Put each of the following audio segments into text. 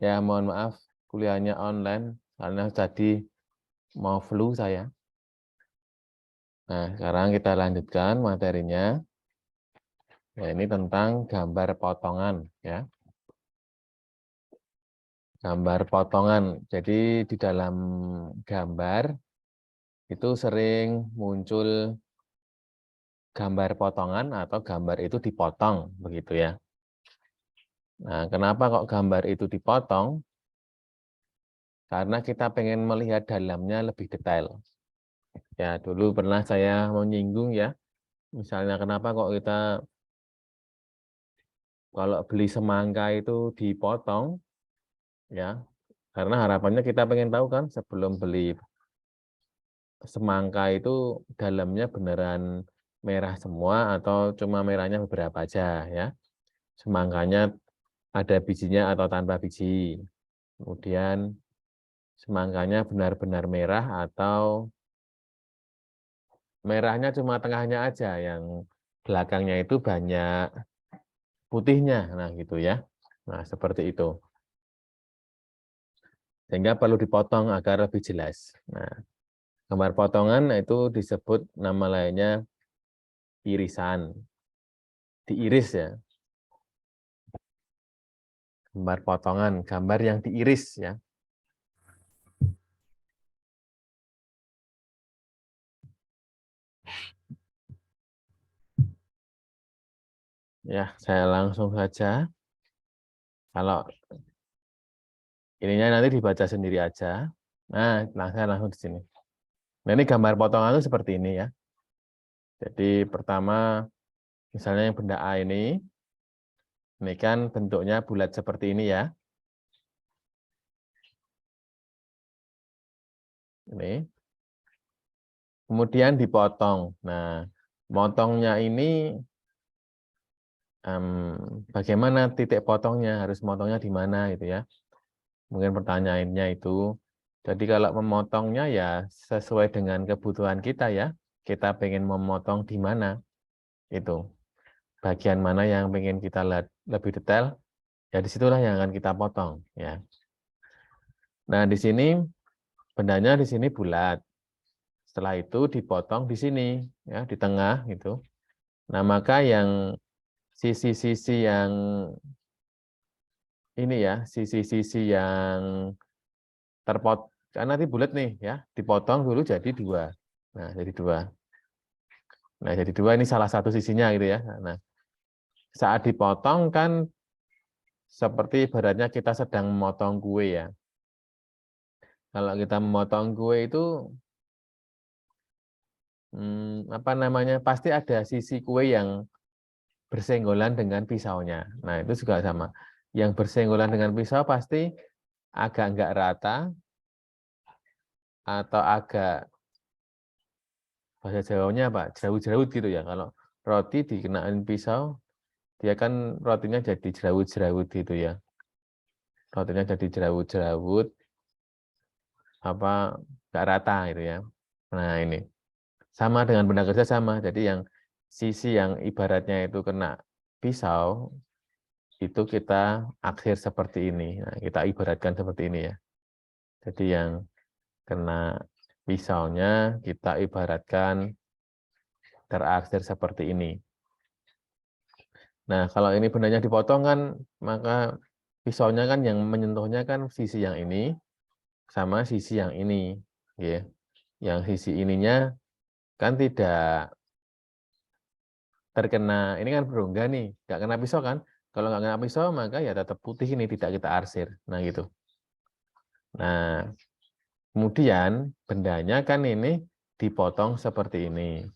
Ya, mohon maaf kuliahnya online karena tadi mau flu saya. Nah, sekarang kita lanjutkan materinya. Ya, ini tentang gambar potongan ya. Gambar potongan. Jadi di dalam gambar itu sering muncul gambar potongan atau gambar itu dipotong begitu ya. Nah, kenapa kok gambar itu dipotong? Karena kita pengen melihat dalamnya lebih detail. Ya, dulu pernah saya menyinggung ya. Misalnya kenapa kok kita kalau beli semangka itu dipotong ya. Karena harapannya kita pengen tahu kan sebelum beli semangka itu dalamnya beneran merah semua atau cuma merahnya beberapa aja ya. Semangkanya ada bijinya atau tanpa biji. Kemudian semangkanya benar-benar merah atau merahnya cuma tengahnya aja, yang belakangnya itu banyak putihnya. Nah, gitu ya. Nah, seperti itu. Sehingga perlu dipotong agar lebih jelas. Nah, gambar potongan itu disebut nama lainnya irisan. Diiris ya. Gambar potongan, gambar yang diiris ya. Ya, saya langsung saja. Kalau ininya nanti dibaca sendiri aja. Nah, saya langsung di sini. Nah, ini gambar potongan itu seperti ini ya. Jadi pertama, misalnya yang benda A ini kan bentuknya bulat seperti ini ya. Ini. Kemudian dipotong. Nah, motongnya ini bagaimana titik potongnya, harus motongnya di mana gitu ya. Mungkin pertanyaannya itu. Jadi kalau memotongnya ya sesuai dengan kebutuhan kita ya. Kita pengen memotong di mana itu. Bagian mana yang pengen kita lihat lebih detail, ya disitulah yang akan kita potong ya. Nah, di sini bendanya di sini bulat. Setelah itu dipotong di sini ya, di tengah gitu. Nah, maka yang sisi-sisi yang ini ya, sisi-sisi yang kan nanti bulat nih ya, dipotong dulu jadi dua. Nah, jadi dua. Nah, jadi dua ini salah satu sisinya gitu ya. Nah, saat dipotong kan seperti ibaratnya kita sedang memotong kue ya. Kalau kita memotong kue itu apa namanya? Pasti ada sisi kue yang bersenggolan dengan pisaunya. Nah, itu juga sama. Yang bersenggolan dengan pisau pasti agak enggak rata atau agak, bahasa Jawanya apa? Jerawut-jerawut gitu ya. Kalau roti dikenain pisau, dia kan rotinya jadi jerawut-jerawut gitu ya. Rotinya jadi jerawut-jerawut, apa enggak rata gitu ya. Nah, ini sama dengan benda kerja sama. Jadi yang sisi yang ibaratnya itu kena pisau, itu kita akhir seperti ini. Nah, kita ibaratkan seperti ini ya. Jadi yang kena pisaunya kita ibaratkan terakhir seperti ini. Nah, kalau ini bendanya dipotong kan, maka pisaunya kan yang menyentuhnya kan sisi yang ini sama sisi yang ini. Ya. Yang sisi ininya kan tidak terkena, ini kan berongga nih, nggak kena pisau kan. Kalau nggak kena pisau, maka ya tetap putih ini, tidak kita arsir. Nah, gitu. Nah, kemudian bendanya kan ini dipotong seperti ini.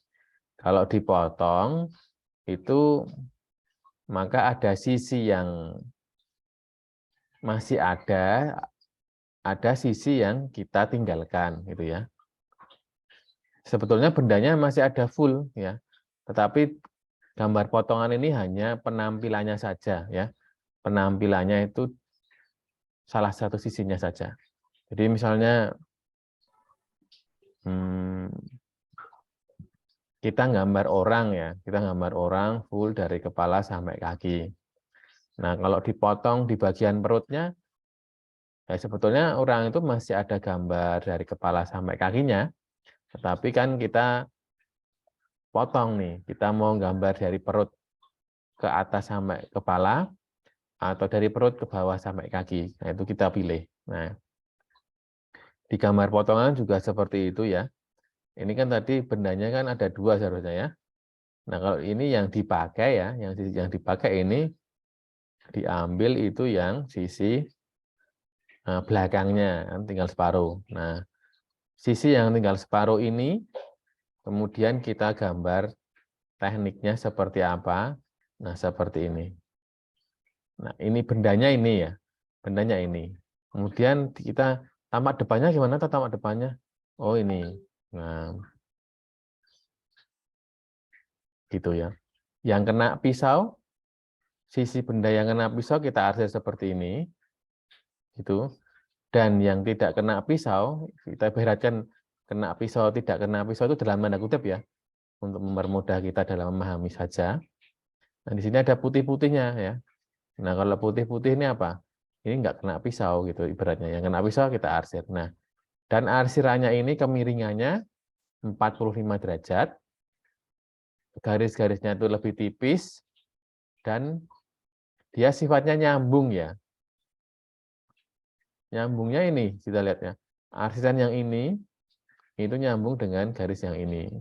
Kalau dipotong, itu maka ada sisi yang masih ada sisi yang kita tinggalkan, gitu ya. Sebetulnya bendanya masih ada full, ya. Tetapi gambar potongan ini hanya penampilannya saja, ya. Penampilannya itu salah satu sisinya saja. Jadi misalnya kita gambar orang ya, kita gambar orang full dari kepala sampai kaki. Nah, kalau dipotong di bagian perutnya, Ya, sebetulnya orang itu masih ada gambar dari kepala sampai kakinya, tetapi kan kita potong nih, kita mau gambar dari perut ke atas sampai kepala, atau dari perut ke bawah sampai kaki. Nah, itu kita pilih. Nah, di gambar potongan juga seperti itu ya. Ini kan tadi bendanya kan ada dua seharusnya ya. Nah, kalau ini yang dipakai ya, yang dipakai ini diambil itu yang sisi belakangnya, kan tinggal separuh. Nah, sisi yang tinggal separuh ini, kemudian kita gambar tekniknya seperti apa. Nah, seperti ini. Nah, ini bendanya ini ya, bendanya ini. Kemudian kita tamak depannya gimana tuh tamak depannya? Oh ini. Nah, gitu ya. Yang kena pisau, sisi benda yang kena pisau kita arsir seperti ini, gitu. Dan yang tidak kena pisau, kita ibaratkan kena pisau, tidak kena pisau itu dalam tanda kutip ya, untuk mempermudah kita dalam memahami saja. Nah, di sini ada putih-putihnya ya. Nah, kalau putih-putih ini apa? Ini enggak kena pisau gitu ibaratnya. Yang kena pisau kita arsir. Nah, dan arsirannya ini kemiringannya 45 derajat, garis-garisnya itu lebih tipis, dan dia sifatnya nyambung ya. Nyambungnya ini, kita lihat ya. Arsiran yang ini, itu nyambung dengan garis yang ini.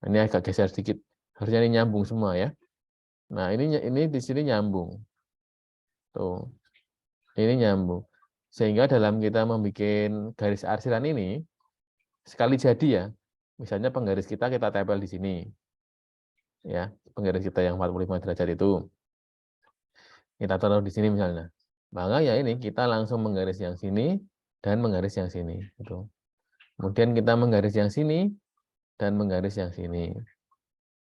Ini agak geser sedikit, harusnya ini nyambung semua ya. Nah, ini di sini nyambung. Tuh, ini nyambung. Sehingga dalam kita membuat garis arsiran ini, sekali jadi ya, misalnya penggaris kita tempel di sini. Ya, penggaris kita yang 45 derajat itu. Kita taruh di sini misalnya. Maka ya ini kita langsung menggaris yang sini dan menggaris yang sini. Gitu. Kemudian kita menggaris yang sini dan menggaris yang sini.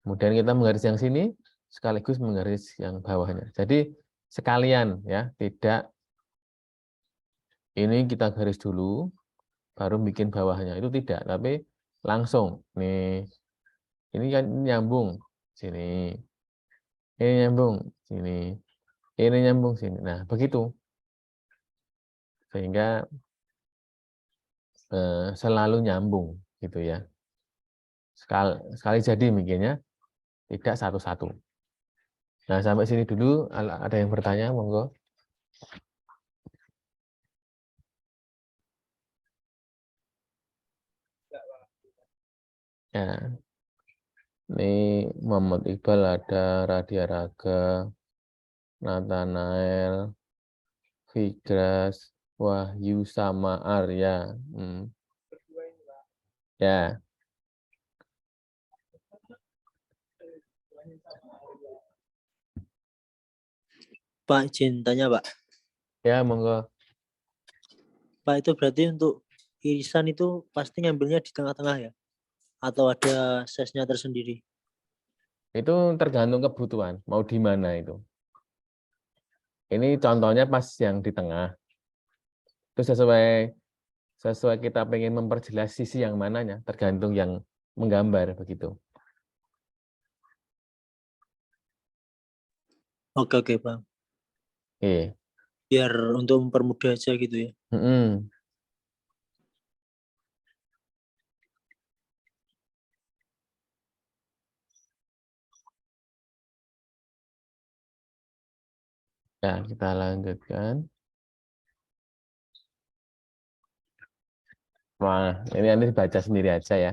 Kemudian kita menggaris yang sini sekaligus menggaris yang bawahnya. Jadi sekalian ya, tidak ini kita garis dulu baru bikin bawahnya. Itu tidak, tapi langsung. Nih, ini kan nyambung sini. Ini nyambung sini. Ini nyambung sini. Nah, begitu. Sehingga selalu nyambung gitu ya. Sekali jadi mikirnya tidak satu-satu. Nah, sampai sini dulu ada yang bertanya, monggo. Ya, ini Muhammad Iqbal ada Radia Raga, Nathanael, Figras, Wahyu sama Arya. Ya, Pak, izin tanya Pak. ya monggo. Pak, itu berarti untuk irisan itu pasti ngambilnya di tengah-tengah ya? Atau ada size-nya tersendiri? Itu tergantung kebutuhan, mau di mana itu. Ini contohnya pas yang di tengah. Itu sesuai kita pengen memperjelas sisi yang mananya, tergantung yang menggambar begitu. Oke Pak. Oke. Biar untuk mempermudah aja gitu ya. Ya, kita lanjutkan. Wah, ini nanti baca sendiri aja ya.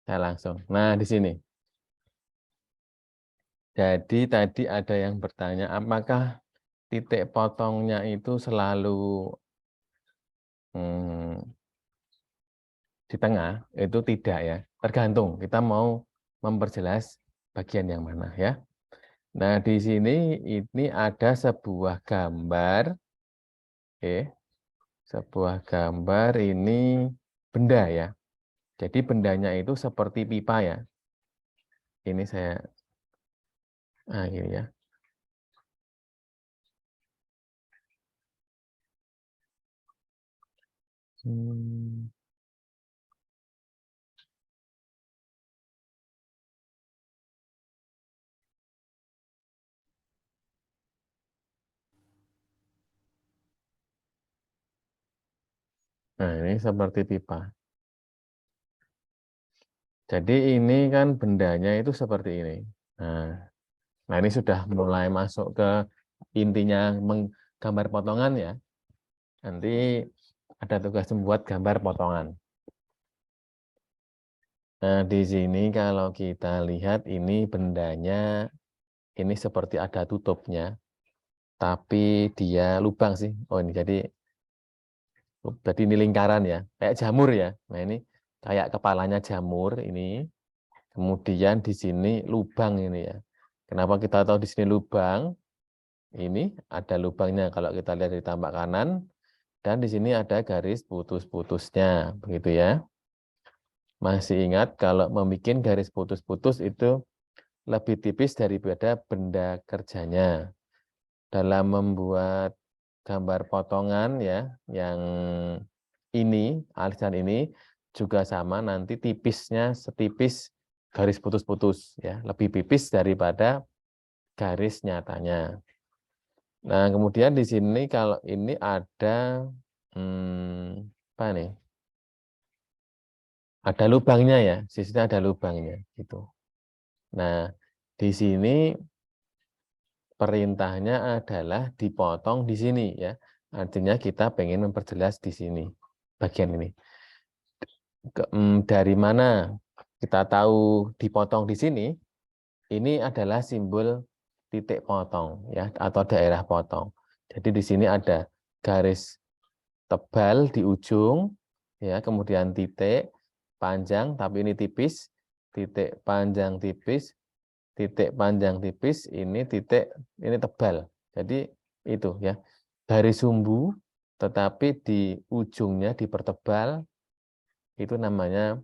Saya langsung. Nah, di sini. Jadi tadi ada yang bertanya, apakah titik potongnya itu selalu hmm, di tengah? Itu tidak ya. Tergantung kita mau memperjelas bagian yang mana ya. Nah, di sini ini ada sebuah gambar. Oke. Sebuah gambar ini benda ya. Jadi bendanya itu seperti pipa ya. Ini saya, nah gini ya. Hmm. Nah, ini seperti pipa. Jadi ini kan bendanya itu seperti ini. Nah ini sudah mulai masuk ke intinya gambar potongan ya. Nanti ada tugas membuat gambar potongan. Nah di sini kalau kita lihat ini bendanya ini seperti ada tutupnya, tapi dia lubang sih. Oh ini jadi ini lingkaran ya, kayak jamur ya. Nah ini kayak kepalanya jamur ini. Kemudian di sini lubang ini ya. Kenapa kita tahu di sini lubang? Ini ada lubangnya kalau kita lihat di tampak kanan, dan di sini ada garis putus-putusnya, begitu ya. Masih ingat kalau membuat garis putus-putus itu lebih tipis daripada benda kerjanya. Dalam membuat gambar potongan ya, yang ini, alisan ini juga sama, nanti tipisnya setipis garis putus-putus ya, lebih tipis daripada garis nyatanya. Nah, kemudian di sini kalau ini ada apa nih? Ada lubangnya ya, sisinya ada lubangnya gitu. Nah, di sini perintahnya adalah dipotong di sini ya. Artinya kita pengen memperjelas di sini bagian ini. Dari mana kita tahu dipotong di sini? Ini adalah simbol titik potong ya atau daerah potong. Jadi di sini ada garis tebal di ujung ya, kemudian titik panjang tapi ini tipis, titik panjang tipis, titik panjang tipis, ini titik ini tebal. Jadi itu ya. Garis sumbu tetapi di ujungnya dipertebal, itu namanya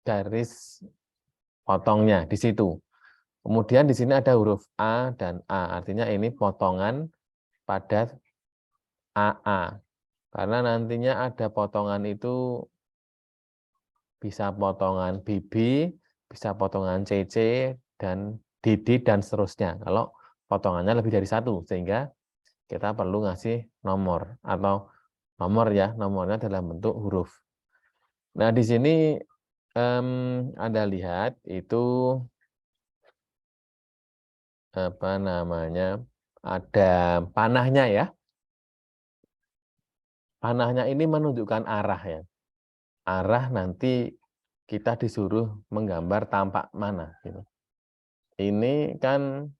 garis potongnya di situ. Kemudian di sini ada huruf A dan A, artinya ini potongan pada AA. Karena nantinya ada potongan itu bisa potongan BB, bisa potongan CC, dan DD, dan seterusnya. Kalau potongannya lebih dari satu, sehingga kita perlu ngasih nomor, atau nomor ya, nomornya dalam bentuk huruf. Nah, di sini Anda lihat itu apa namanya, ada panahnya ya. Panahnya ini menunjukkan arah ya. Arah nanti kita disuruh menggambar tampak mana. Gitu. Ini kan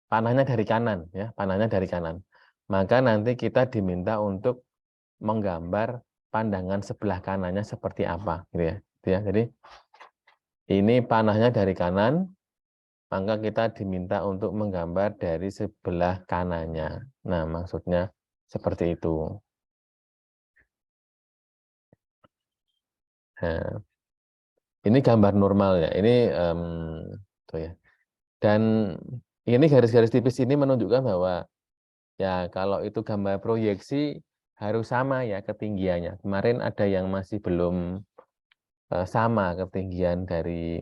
panahnya dari kanan ya, panahnya dari kanan. Maka nanti kita diminta untuk menggambar pandangan sebelah kanannya seperti apa, gitu ya. Gitu ya. Jadi ini panahnya dari kanan, maka kita diminta untuk menggambar dari sebelah kanannya. Nah, maksudnya seperti itu. Nah, ini gambar normal ya. Ini tuh ya. Dan ini garis-garis tipis ini menunjukkan bahwa ya kalau itu gambar proyeksi harus sama ya ketinggiannya. Kemarin ada yang masih belum sama ketinggian dari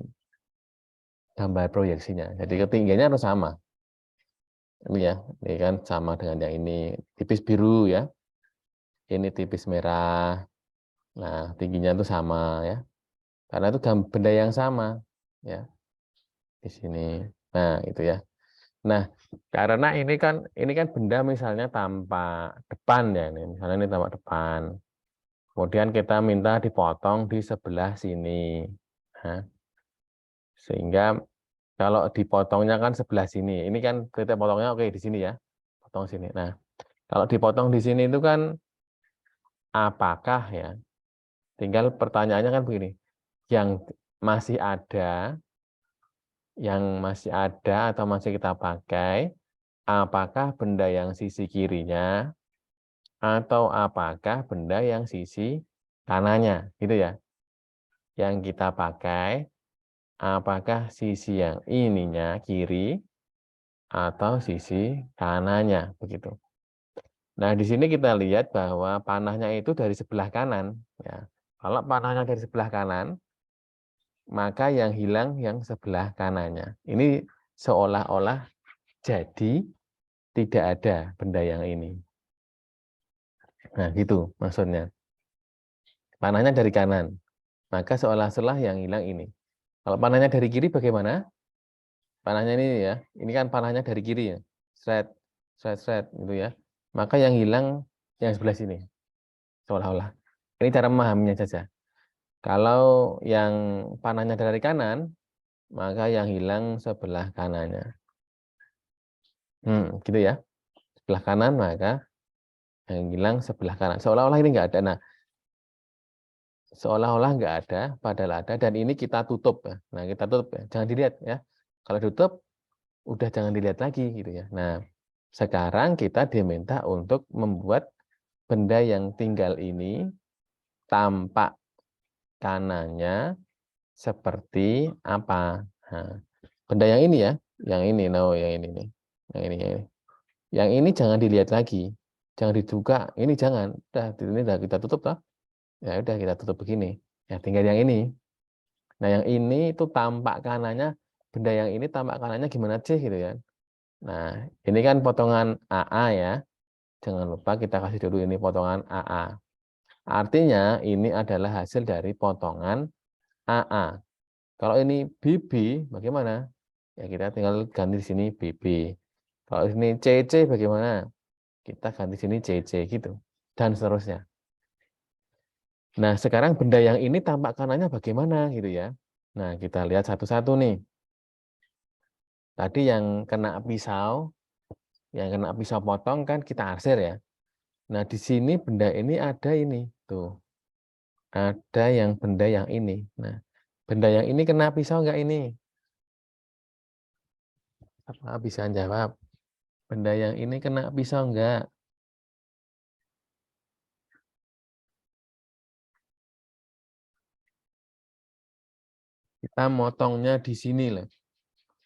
gambar proyeksinya. Jadi ketinggiannya harus sama. Ini ya, ini kan sama dengan yang ini. Tipis biru ya. Ini tipis merah. Nah, tingginya itu sama ya. Karena itu benda yang sama ya. Di sini. Nah, itu ya. Nah, karena ini kan benda misalnya tampak depan ya, ini misalnya ini tampak depan. Kemudian kita minta dipotong di sebelah sini. Nah, sehingga kalau dipotongnya kan sebelah sini. Ini kan kita potongnya oke di sini ya. Potong sini. Nah, kalau dipotong di sini itu kan apakah ya? Tinggal pertanyaannya kan begini. Yang masih ada atau masih kita pakai, apakah benda yang sisi kirinya atau apakah benda yang sisi kanannya, gitu ya. Yang kita pakai, apakah sisi yang ininya kiri atau sisi kanannya, begitu. Nah, di sini kita lihat bahwa panahnya itu dari sebelah kanan. Ya. Kalau panahnya dari sebelah kanan, maka yang hilang yang sebelah kanannya. Ini seolah-olah jadi tidak ada benda yang ini. Nah, gitu maksudnya. Panahnya dari kanan, maka seolah-olah yang hilang ini. Kalau panahnya dari kiri bagaimana? Panahnya ini ya, ini kan panahnya dari kiri ya. Sret, sret, sret gitu ya. Maka yang hilang yang sebelah sini. Seolah-olah. Ini cara memahaminya saja. Kalau yang panahnya dari kanan, maka yang hilang sebelah kanannya. Gitu ya. Sebelah kanan, maka yang hilang sebelah kanan. Seolah-olah ini enggak ada. Nah, seolah-olah enggak ada, padahal ada. Dan ini kita tutup. Ya. Nah, kita tutup. Ya. Jangan dilihat ya. Kalau tutup, udah jangan dilihat lagi gitu ya. Nah, sekarang kita diminta untuk membuat benda yang tinggal ini tampak kanannya seperti apa. Nah, benda yang ini ya, yang ini, yang ini nih, yang ini, yang ini. Yang ini jangan dilihat lagi, jangan dibuka, ini jangan. Ini udah kita tutup toh. Ya udah kita tutup begini. Ya tinggal yang ini. Nah yang ini itu tampak kanannya, benda yang ini tampak kanannya gimana sih gitu ya. Nah ini kan potongan AA ya. Jangan lupa kita kasih dulu ini potongan AA. Artinya ini adalah hasil dari potongan AA. Kalau ini BB bagaimana? Ya kita tinggal ganti di sini BB. Kalau ini CC bagaimana? Kita ganti sini CC gitu. Dan seterusnya. Nah sekarang benda yang ini tampak kanannya bagaimana gitu ya. Nah kita lihat satu-satu nih. Tadi yang kena pisau potong kan kita arsir ya. Nah di sini benda ini ada ini. Tuh. Ada yang benda yang ini. Nah, benda yang ini kena pisau enggak ini? Apa bisa jawab? Benda yang ini kena pisau enggak? Kita motongnya di sini loh.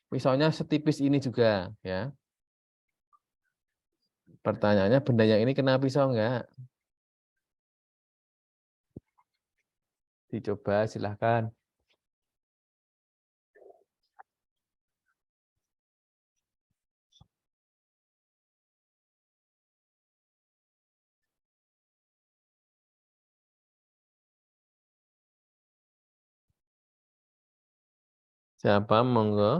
Pisaunya setipis ini juga ya. Pertanyaannya benda yang ini kena pisau enggak? Dicoba silahkan. Siapa monggo?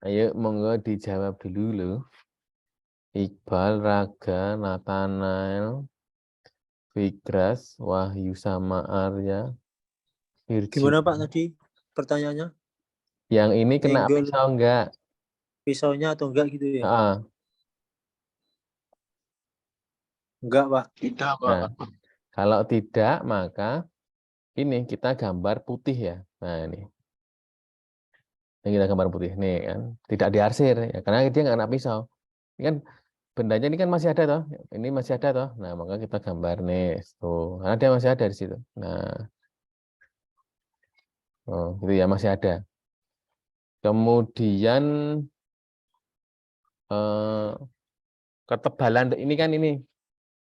Ayo monggo dijawab dulu loh. Iqbal, Raga, Nathanael, Fikras, Wahyu sama Arya, Gimana Pak Virginia. tadi pertanyaannya? Yang ini kena Nyenggol pisau enggak? pisaunya atau enggak gitu ya? Ah, Enggak Pak. nah, kalau tidak maka ini kita gambar putih ya. Nah ini kita gambar putih nih kan, tidak diarsir ya karena dia nggak kena pisau. Ini kan bendanya ini kan masih ada toh, ini masih ada toh. Nah maka kita gambar nih, tuh karena dia masih ada di situ. Nah, oh gitu ya masih ada. Kemudian eh, ketebalan ini kan ini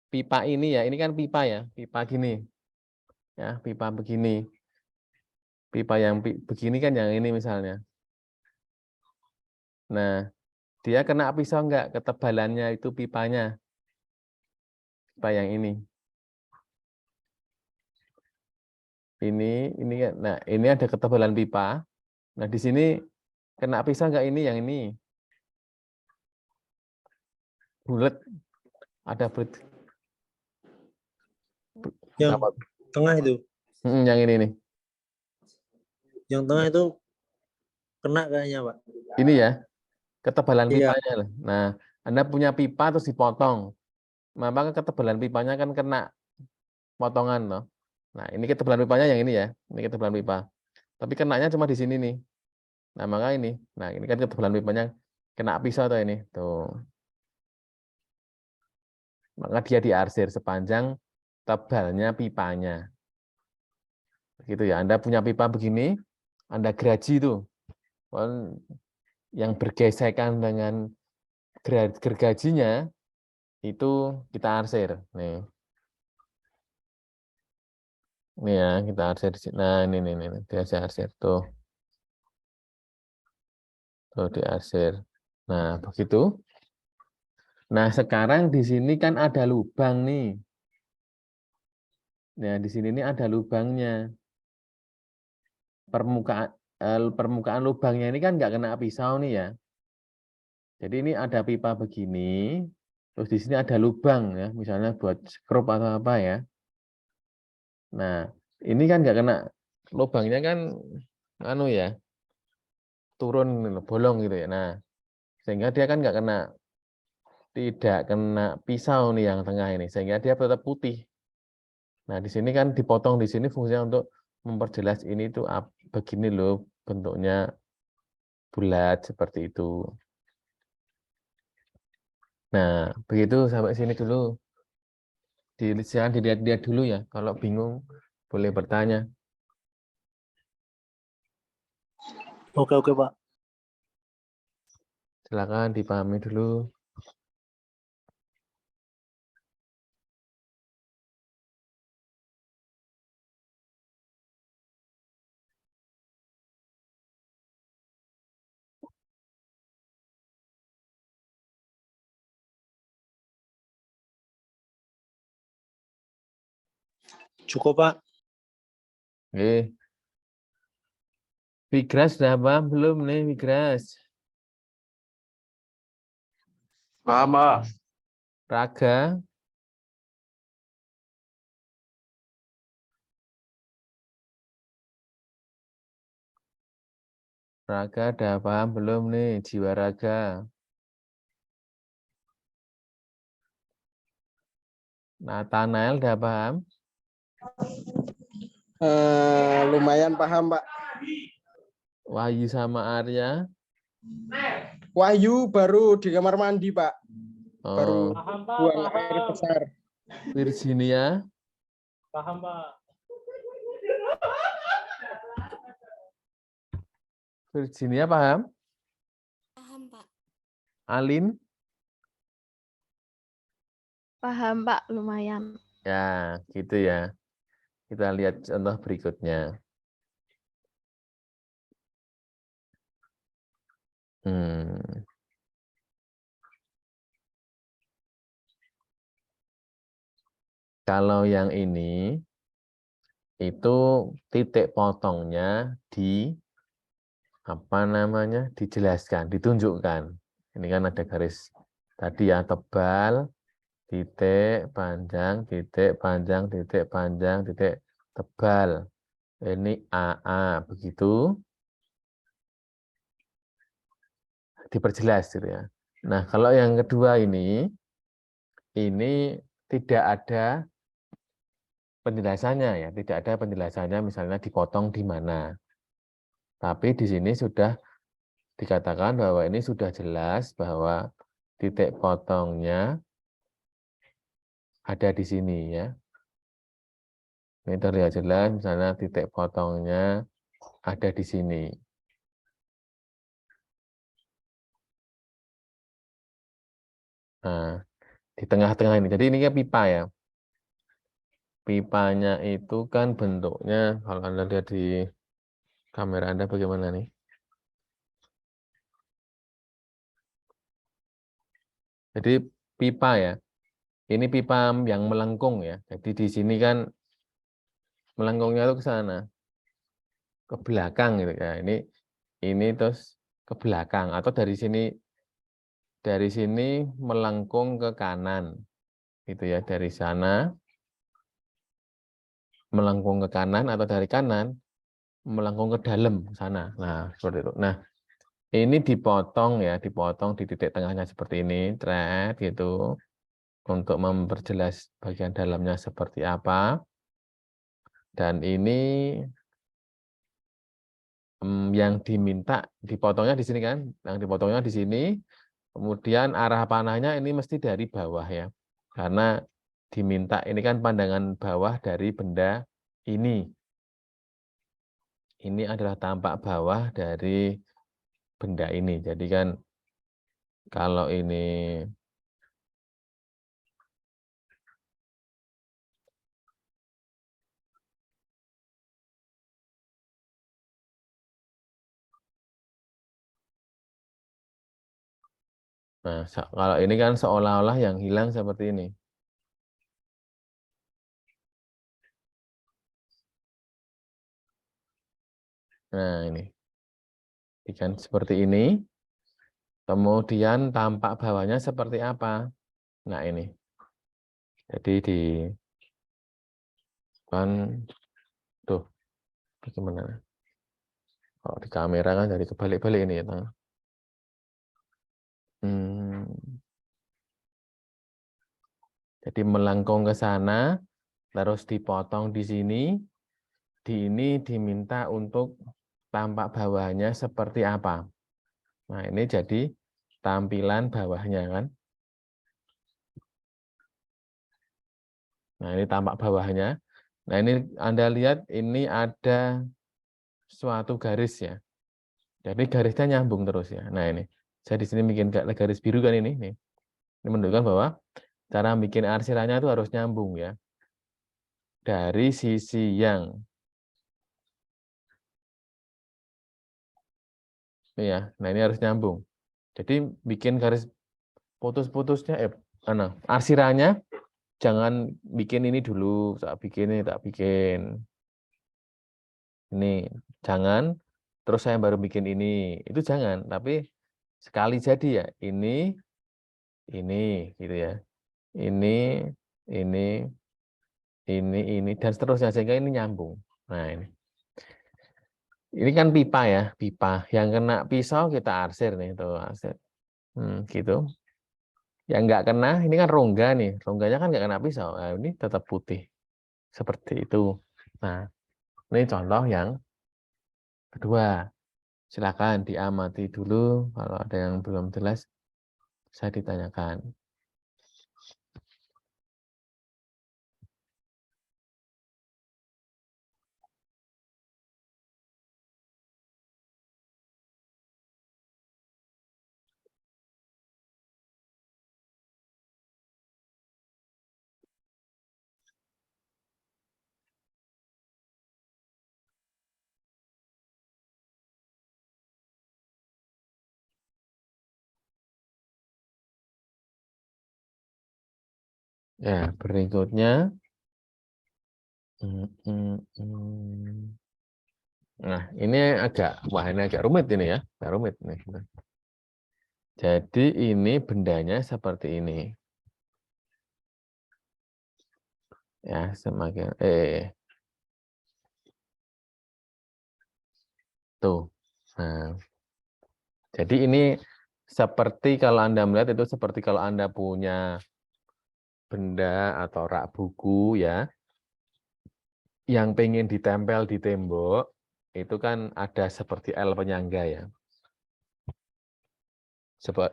pipa ini ya, ini kan pipa ya, pipa gini ya, pipa begini, pipa yang begini kan yang ini misalnya. Nah dia kena pisau enggak ketebalannya itu pipanya, pipa yang ini. Ini kan, nah ini ada ketebalan pipa. Nah di sini kena pisau enggak ini yang ini bulat, ada bulat. Yang Apa? tengah itu. Yang ini nih. Yang tengah itu kena kayaknya Pak. Ini ya ketebalan Iya. pipanya loh. Nah Anda punya pipa terus dipotong, maka ketebalan pipanya kan kena potongan loh. Nah ini ketebalan pipanya yang ini ya, ini ketebalan pipa. Tapi kenanya cuma di sini nih. Nah maka ini, nah ini kan ketebalan pipanya kena pisau tuh ini, tuh. Maka dia diarsir sepanjang tebalnya pipanya. Gitu ya. Anda punya pipa begini, ada gergaji itu. Yang bergesekan dengan gergajinya itu kita arsir. Nih. Ini ya, kita arsir di sini. Nah, ini dia arsir tuh. Tuh diarsir. Nah, begitu. Nah, sekarang di sini kan ada lubang nih. Nah, di sini nih ada lubangnya. Permukaan lubangnya ini kan nggak kena pisau nih ya. Jadi ini ada pipa begini, terus di sini ada lubang ya, misalnya buat skrup atau apa ya. Nah, ini kan nggak kena lubangnya kan anu ya, turun bolong gitu ya. Nah, sehingga dia kan nggak kena, tidak kena pisau nih yang tengah ini, sehingga dia tetap putih. Nah, di sini kan dipotong di sini fungsinya untuk memperjelas ini tuh begini loh bentuknya bulat seperti itu. Nah, begitu sampai sini dulu. Jangan dilihat-lihat dulu ya. Kalau bingung boleh bertanya. Oke, Pak. Silakan dipahami dulu. Cukup, Pak. Oke. Figras sudah paham belum nih Figras? Paham, Pak. Raga? Raga udah paham belum nih? Jiwa raga. Nathanael udah paham? Lumayan paham, Pak. Wahyu sama Arya? Wahyu baru di kamar mandi, Pak. Baru Oh, buang air besar. Virginia? Paham, Pak. Virginia paham? Paham, Pak. Alin? Paham, Pak. Lumayan. Ya, gitu ya. Kita lihat contoh berikutnya. Kalau yang ini, itu titik potongnya dijelaskan, ditunjukkan. Ini kan ada garis tadi ya, tebal, titik panjang, titik panjang, titik panjang, titik tebal. Ini AA, begitu diperjelas gitu ya. Nah, kalau yang kedua ini tidak ada penjelasannya ya, tidak ada penjelasannya misalnya dipotong di mana. Tapi di sini sudah dikatakan bahwa ini sudah jelas bahwa titik potongnya ada di sini ya. Ini terlihat jelas misalnya titik potongnya ada di sini. Nah, di tengah-tengah ini. Jadi ini kan pipa ya. Pipanya itu kan bentuknya, kalau Anda lihat di kamera Anda bagaimana nih? Jadi pipa ya. Ini pipa yang melengkung ya. Jadi di sini kan melengkungnya itu ke sana, ke belakang gitu ya. Ini terus ke belakang atau dari sini melengkung ke kanan. Gitu ya, dari sana melengkung ke kanan atau dari kanan melengkung ke dalam sana. Nah, seperti itu. Nah, ini dipotong ya, dipotong di titik tengahnya seperti ini, thread gitu, untuk memperjelas bagian dalamnya seperti apa. Dan ini yang diminta dipotongnya di sini kan, yang dipotongnya di sini, kemudian arah panahnya ini mesti dari bawah ya, karena diminta ini kan pandangan bawah dari benda ini. ini adalah tampak bawah dari benda ini. Jadi kan kalau ini nah, kalau ini kan seolah-olah yang hilang seperti ini. Nah, ini. Ikan seperti ini. Kemudian tampak bawahnya seperti apa? Nah, ini. Jadi di kan tuh bagaimana? Kalau di kamera kan dari kebalik-balik ini ya. Jadi melengkung ke sana, terus dipotong di sini. Di ini diminta untuk tampak bawahnya seperti apa. Nah, ini jadi tampilan bawahnya kan. Nah, ini tampak bawahnya. Nah, ini Anda lihat ini ada suatu garis ya. Jadi garisnya nyambung terus ya. Nah, ini. Saya di sini bikin garis biru kan ini. Nih. Ini menunjukkan bahwa cara bikin arsirannya itu harus nyambung ya. Dari sisi yang ya, nah ini harus nyambung. Jadi bikin garis putus-putusnya, arsirannya jangan bikin ini dulu, tak bikin ini, tak bikin. Ini jangan, terus saya baru bikin ini. Itu jangan, tapi sekali jadi ya, ini, gitu ya. Ini, ini, dan seterusnya, sehingga ini nyambung. Nah, ini. Ini kan pipa ya, pipa. Yang kena pisau kita arsir nih, tuh arsir. Gitu. Yang nggak kena, ini kan rongga nih. Rongganya kan nggak kena pisau. Nah, ini tetap putih. Seperti itu. Nah, ini contoh yang kedua. Silakan diamati dulu. Kalau ada yang belum jelas, saya ditanyakan. Ya, berikutnya. Nah, ini agak rumit ini ya. Agak rumit nih. Jadi ini bendanya seperti ini. Ya, semakin tuh. Nah, jadi ini seperti kalau Anda melihat itu seperti kalau Anda punya benda atau rak buku ya, yang pengen ditempel di tembok, itu kan ada seperti L penyangga ya.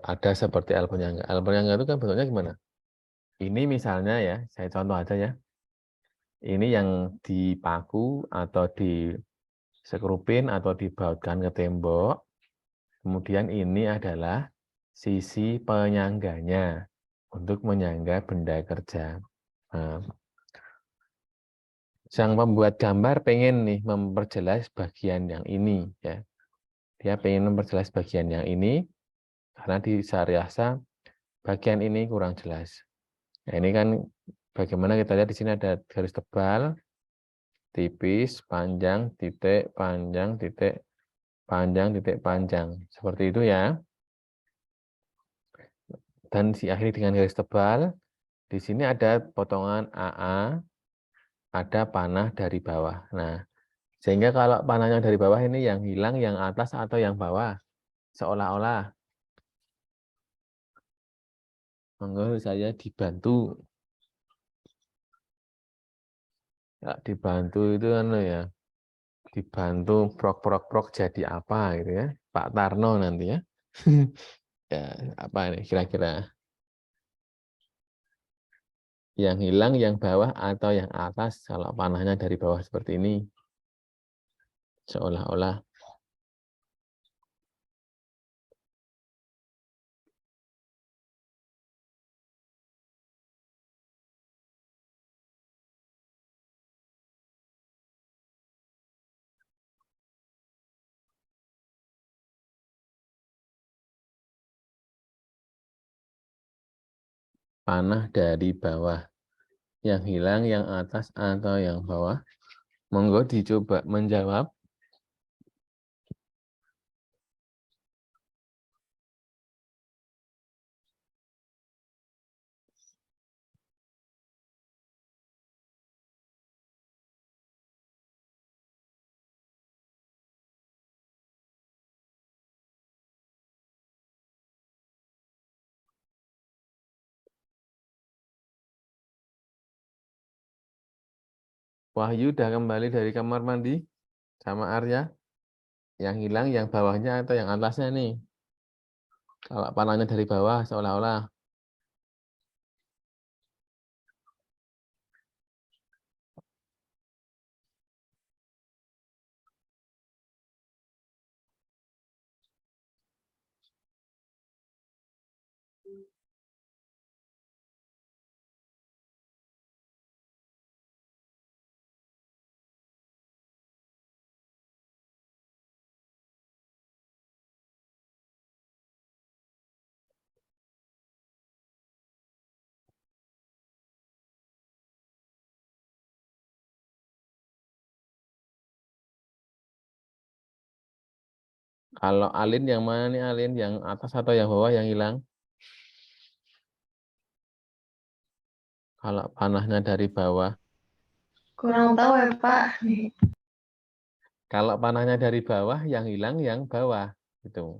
Ada seperti L penyangga. L penyangga itu kan bentuknya gimana? Ini misalnya ya, saya contoh aja ya. Ini yang dipaku atau disekrupin atau dibautkan ke tembok. Kemudian ini adalah sisi penyangganya untuk menyangga benda kerja. Nah, sang pembuat gambar pengen nih memperjelas bagian yang ini ya. Dia pengen memperjelas bagian yang ini karena di Saryasa bagian ini kurang jelas. Nah, ini kan bagaimana kita lihat di sini ada garis tebal, tipis, panjang, titik, panjang, titik, panjang, titik, panjang. Seperti itu ya. Dan diakhiri dengan garis tebal. Di sini ada potongan AA, ada panah dari bawah. Nah, sehingga kalau panahnya dari bawah ini yang hilang yang atas atau yang bawah. Seolah-olah. Monggo saya dibantu. Ya, dibantu itu kan ya. Dibantu prok jadi apa gitu ya. Pak Tarno nanti ya. Ya, apa ini kira-kira? Yang hilang yang bawah atau yang atas kalau panahnya dari bawah seperti ini. Seolah-olah. Panah dari bawah. Yang hilang yang atas atau yang bawah? Monggo dicoba menjawab. Wahyu udah kembali dari kamar mandi sama Arya. Yang hilang yang bawahnya atau yang atasnya nih? Kalau panahnya dari bawah seolah-olah. Kalau Alin yang mana nih Alin? Yang atas atau yang bawah yang hilang? Kalau panahnya dari bawah. Kurang tahu ya, Pak. Kalau panahnya dari bawah, yang hilang yang bawah. Gitu.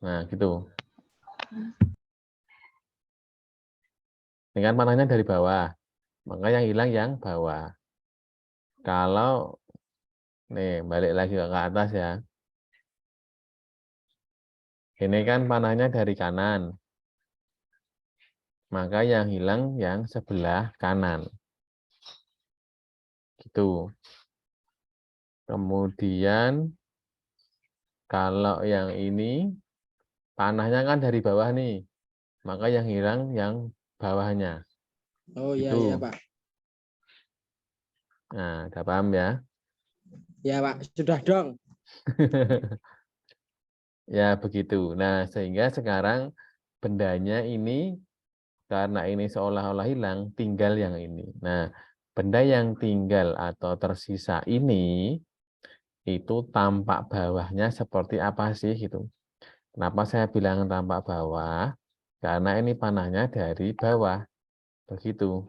Nah, gitu. Dengan panahnya dari bawah, maka yang hilang yang bawah. Kalau, nih balik lagi ke atas ya. Ini kan panahnya dari kanan. Maka yang hilang yang sebelah kanan. Gitu. Kemudian, kalau yang ini, panahnya kan dari bawah nih. Maka yang hilang yang bawahnya. Oh iya Gitu. ya Pak. Nah, udah paham ya? Ya Pak, sudah dong. Ya, begitu. Nah, sehingga sekarang bendanya ini, karena ini seolah-olah hilang, tinggal yang ini. Nah, benda yang tinggal atau tersisa ini, itu tampak bawahnya seperti apa sih? Gitu. Kenapa saya bilang tampak bawah? Karena ini panahnya dari bawah. Begitu.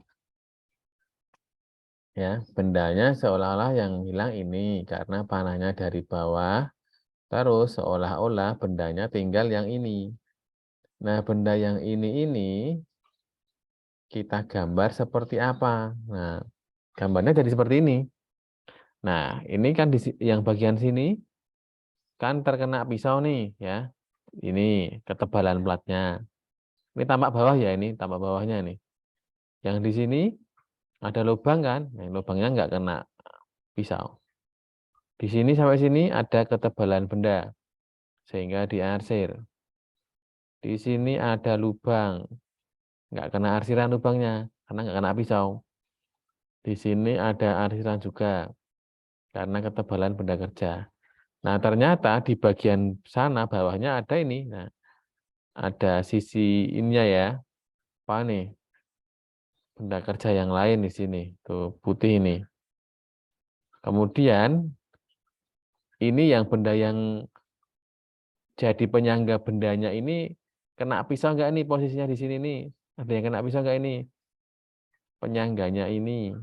Ya, bendanya seolah-olah yang hilang ini, karena panahnya dari bawah, terus seolah-olah bendanya tinggal yang ini. Nah, benda yang ini kita gambar seperti apa? Nah, gambarnya jadi seperti ini. Nah, ini kan yang bagian sini kan terkena pisau nih, ya. Ini ketebalan platnya. Ini tampak bawah ya, ini tampak bawahnya nih. Yang di sini ada lubang kan? Yang lubangnya nggak kena pisau. Di sini sampai sini ada ketebalan benda, sehingga diarsir. Di sini ada lubang, nggak kena arsiran lubangnya, karena nggak kena pisau. Di sini ada arsiran juga, karena ketebalan benda kerja. Nah, ternyata di bagian sana bawahnya ada ini. Nah, ada sisi ininya ya. Apa nih? Benda kerja yang lain di sini. Tuh, putih ini. Kemudian, ini yang benda yang jadi penyangga bendanya ini kena pisau nggak nih posisinya di sini nih? Ada yang kena pisau nggak ini? Penyangganya ini.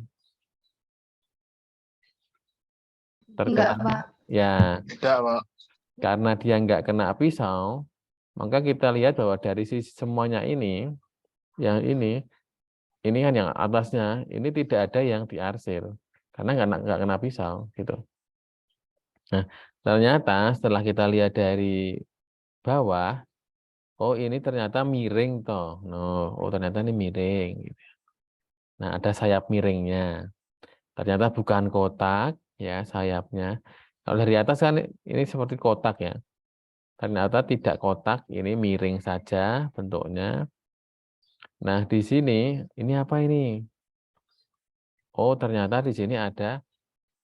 Enggak, Pak. Ya, Tidak Pak. karena dia nggak kena pisau, maka kita lihat bahwa dari sisi semuanya ini, yang ini kan yang atasnya, ini tidak ada yang diarsir. Karena nggak kena pisau. Gitu. Nah, ternyata setelah kita lihat dari bawah, oh ini ternyata miring toh. No, oh ternyata ini miring. Gitu. Nah, ada sayap miringnya. Ternyata bukan kotak, ya sayapnya. Kalau dari atas kan ini seperti kotak ya. Ternyata tidak kotak, ini miring saja bentuknya. Nah, di sini ini apa ini? Oh, ternyata di sini ada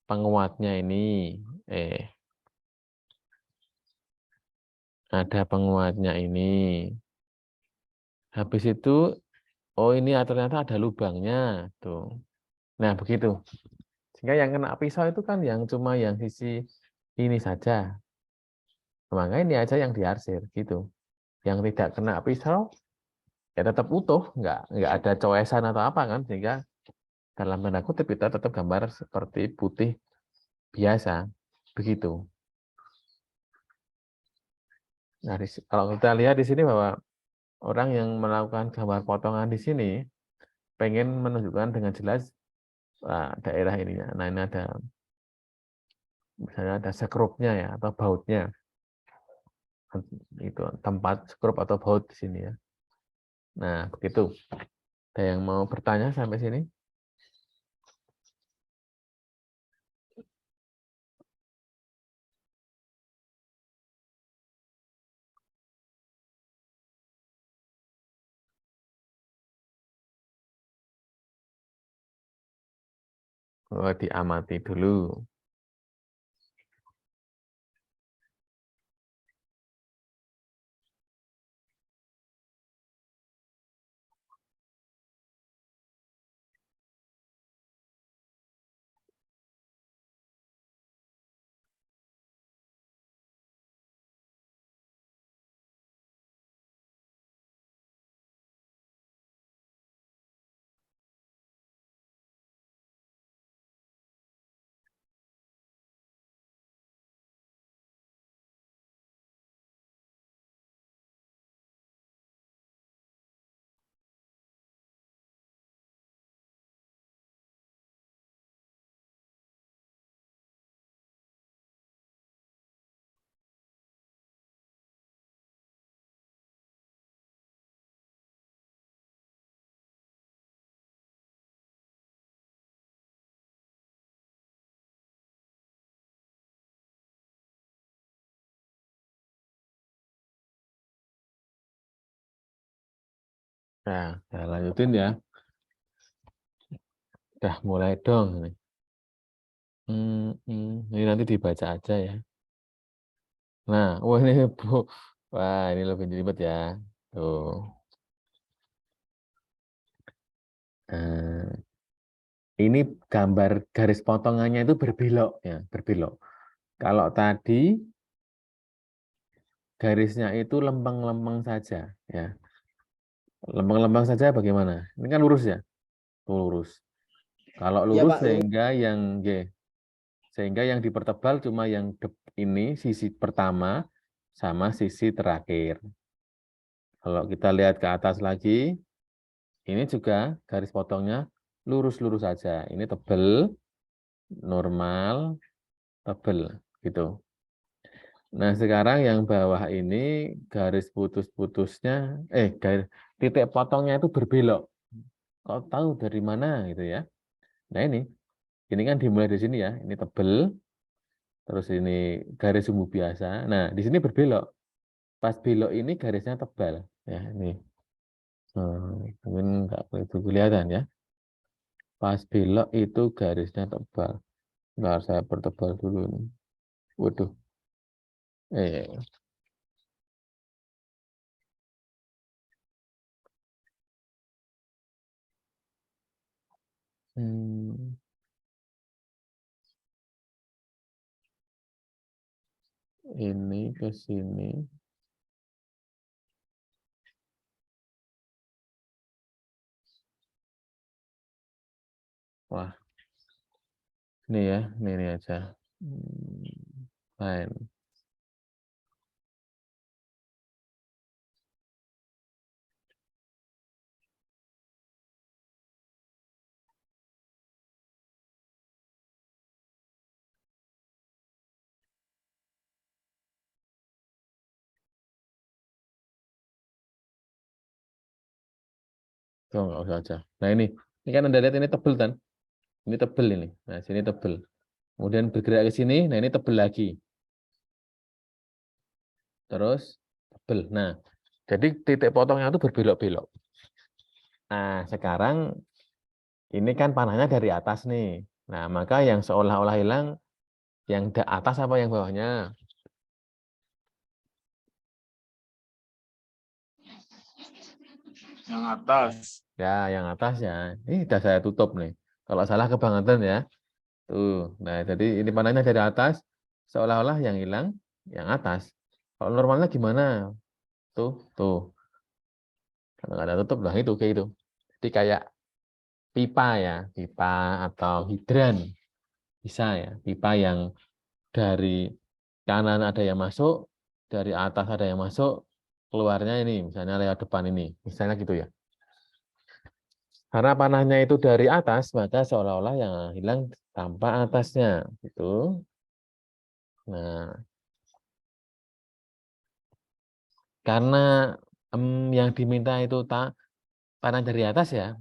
penguatnya ini. Ada penguatnya ini. Habis itu, oh ini ternyata ada lubangnya. Tuh. Nah, begitu. Sehingga yang kena pisau itu kan yang cuma yang sisi ini saja. Maka ini aja yang diarsir gitu. Yang tidak kena pisau ya tetap utuh, nggak ada coesan atau apa kan, sehingga dalam tanda kutip kita tetap gambar seperti putih biasa, begitu. Nah, kalau kita lihat di sini bahwa orang yang melakukan gambar potongan di sini pengen menunjukkan dengan jelas daerah ininya. Nah, ini ada misalnya ada skrupnya ya atau bautnya. Itu tempat skrup atau baut di sini ya. Nah, begitu. Ada yang mau bertanya sampai sini? Oh, diamati dulu. Nah, saya lanjutin ya. Udah mulai dong. Ini nanti dibaca aja ya. Nah, wah ini Bu. Wah, ini lebih ribet ya. Tuh. Nah, ini gambar garis potongannya itu berbelok ya, berbelok. Kalau tadi garisnya itu lempeng-lempeng saja ya. Lempeng-lempeng saja bagaimana? Ini kan lurus ya? Tuh, lurus. Kalau Iya lurus Pak, sehingga yang dipertebal cuma yang ini sisi pertama sama sisi terakhir. Kalau kita lihat ke atas lagi, ini juga garis potongnya lurus-lurus saja. Ini tebel, normal, tebel gitu. Nah, sekarang yang bawah ini garis putus-putusnya, garis titik potongnya itu berbelok. Kau tahu dari mana gitu ya? Nah ini kan dimulai dari sini ya. Ini tebel, terus ini garis sumbu biasa. Nah, di sini berbelok. Pas belok ini garisnya tebal. Ya, ini. Mungkin nggak begitu kelihatan ya. Pas belok itu garisnya tebal. Bentar, saya pertebal dulu nih. Waduh. Eh, hmm, ini ke sini. Wah, ini ya, ini aja. Fine. Oh, nggak usah aja. Nah ini kan Anda lihat ini tebel kan? Ini tebel ini. Nah, sini tebel. Kemudian bergerak ke sini, nah ini tebel lagi. Terus tebel. Nah, jadi titik potongnya itu berbelok-belok. Nah, sekarang ini kan panahnya dari atas nih. Nah, maka yang seolah-olah hilang, yang di atas apa yang bawahnya? Yang atas. Ya, yang atas ya. Ini sudah saya tutup nih. Kalau salah kebangetan ya. Tuh. Nah, jadi ini panahnya dari atas, seolah-olah yang hilang yang atas. Kalau normalnya gimana? Tuh. Kalau nggak ada tutup, lah itu kayak itu. Jadi kayak pipa ya, pipa atau hidran. Bisa ya, pipa yang dari kanan ada yang masuk, dari atas ada yang masuk, keluarnya ini, misalnya lewat depan ini. Misalnya gitu ya. Karena panahnya itu dari atas, maka seolah-olah yang hilang tanpa atasnya. Gitu. Nah, karena yang diminta itu panah dari atas ya,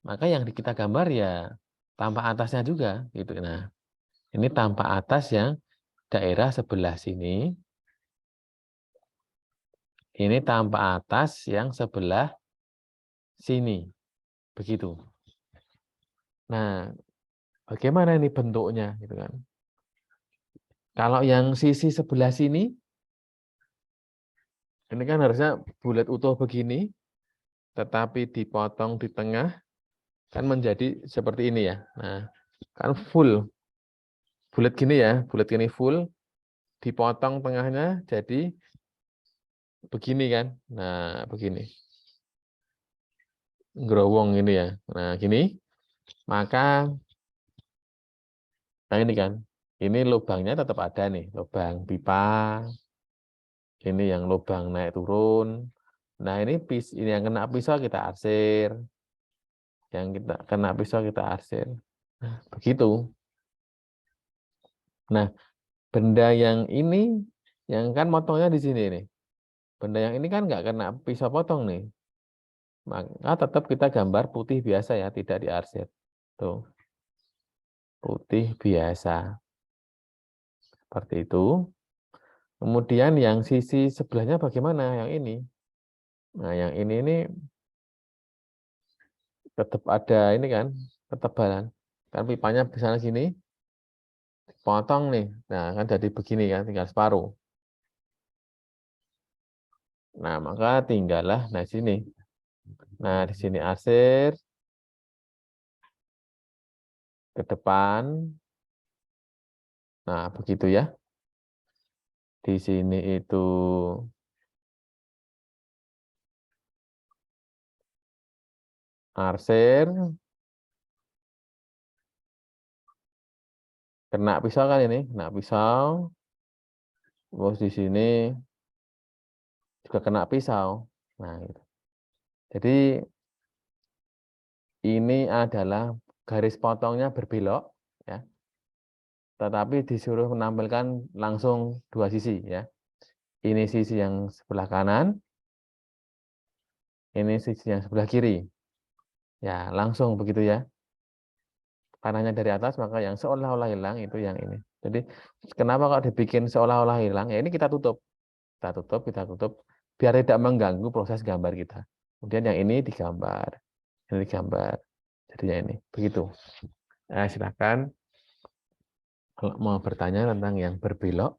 maka yang kita gambar ya tanpa atasnya juga. Gitu. Nah, ini tanpa atas yang daerah sebelah sini. Ini tanpa atas yang sebelah sini. Begitu. Nah, bagaimana ini bentuknya gitu kan? Kalau yang sisi sebelah sini ini kan harusnya bulat utuh begini, tetapi dipotong di tengah kan menjadi seperti ini ya. Nah, kan full bulat gini ya, bulat gini full, dipotong tengahnya jadi begini kan. Nah, begini. Gerowong ini ya. Nah, gini. Maka nah ini kan. Ini lubangnya tetap ada nih, lubang pipa. Ini yang lubang naik turun. Nah, ini yang kena pisau kita arsir. Yang kita kena pisau kita arsir. Nah, begitu. Nah, benda yang ini yang kan motongnya di sini nih. Benda yang ini kan nggak kena pisau potong nih. Maka tetap kita gambar putih biasa ya, tidak diarsir. Tuh. Putih biasa. Seperti itu. Kemudian yang sisi sebelahnya bagaimana? Yang ini. Nah, yang ini tetap ada ini kan, ketebalan. Kan pipanya di sana sini, potong nih. Nah, kan jadi begini kan, tinggal separuh. Nah, maka tinggallah nah sini. Nah, di sini arsir ke depan. Nah, begitu ya. Di sini itu arsir, kena pisau kan ini, kena pisau. Terus di sini juga kena pisau. Nah, gitu. Jadi ini adalah garis potongnya berbelok, ya. Tetapi disuruh menampilkan langsung dua sisi, ya. Ini sisi yang sebelah kanan, ini sisi yang sebelah kiri. Ya, langsung begitu ya. Panahnya dari atas, maka yang seolah-olah hilang itu yang ini. Jadi, kenapa kalau dibikin seolah-olah hilang? Ya ini kita tutup. Kita tutup, biar tidak mengganggu proses gambar kita. Kemudian yang ini digambar. Ini digambar. Jadinya ini. Begitu. Nah, silakan. Kalau mau bertanya tentang yang berbelok,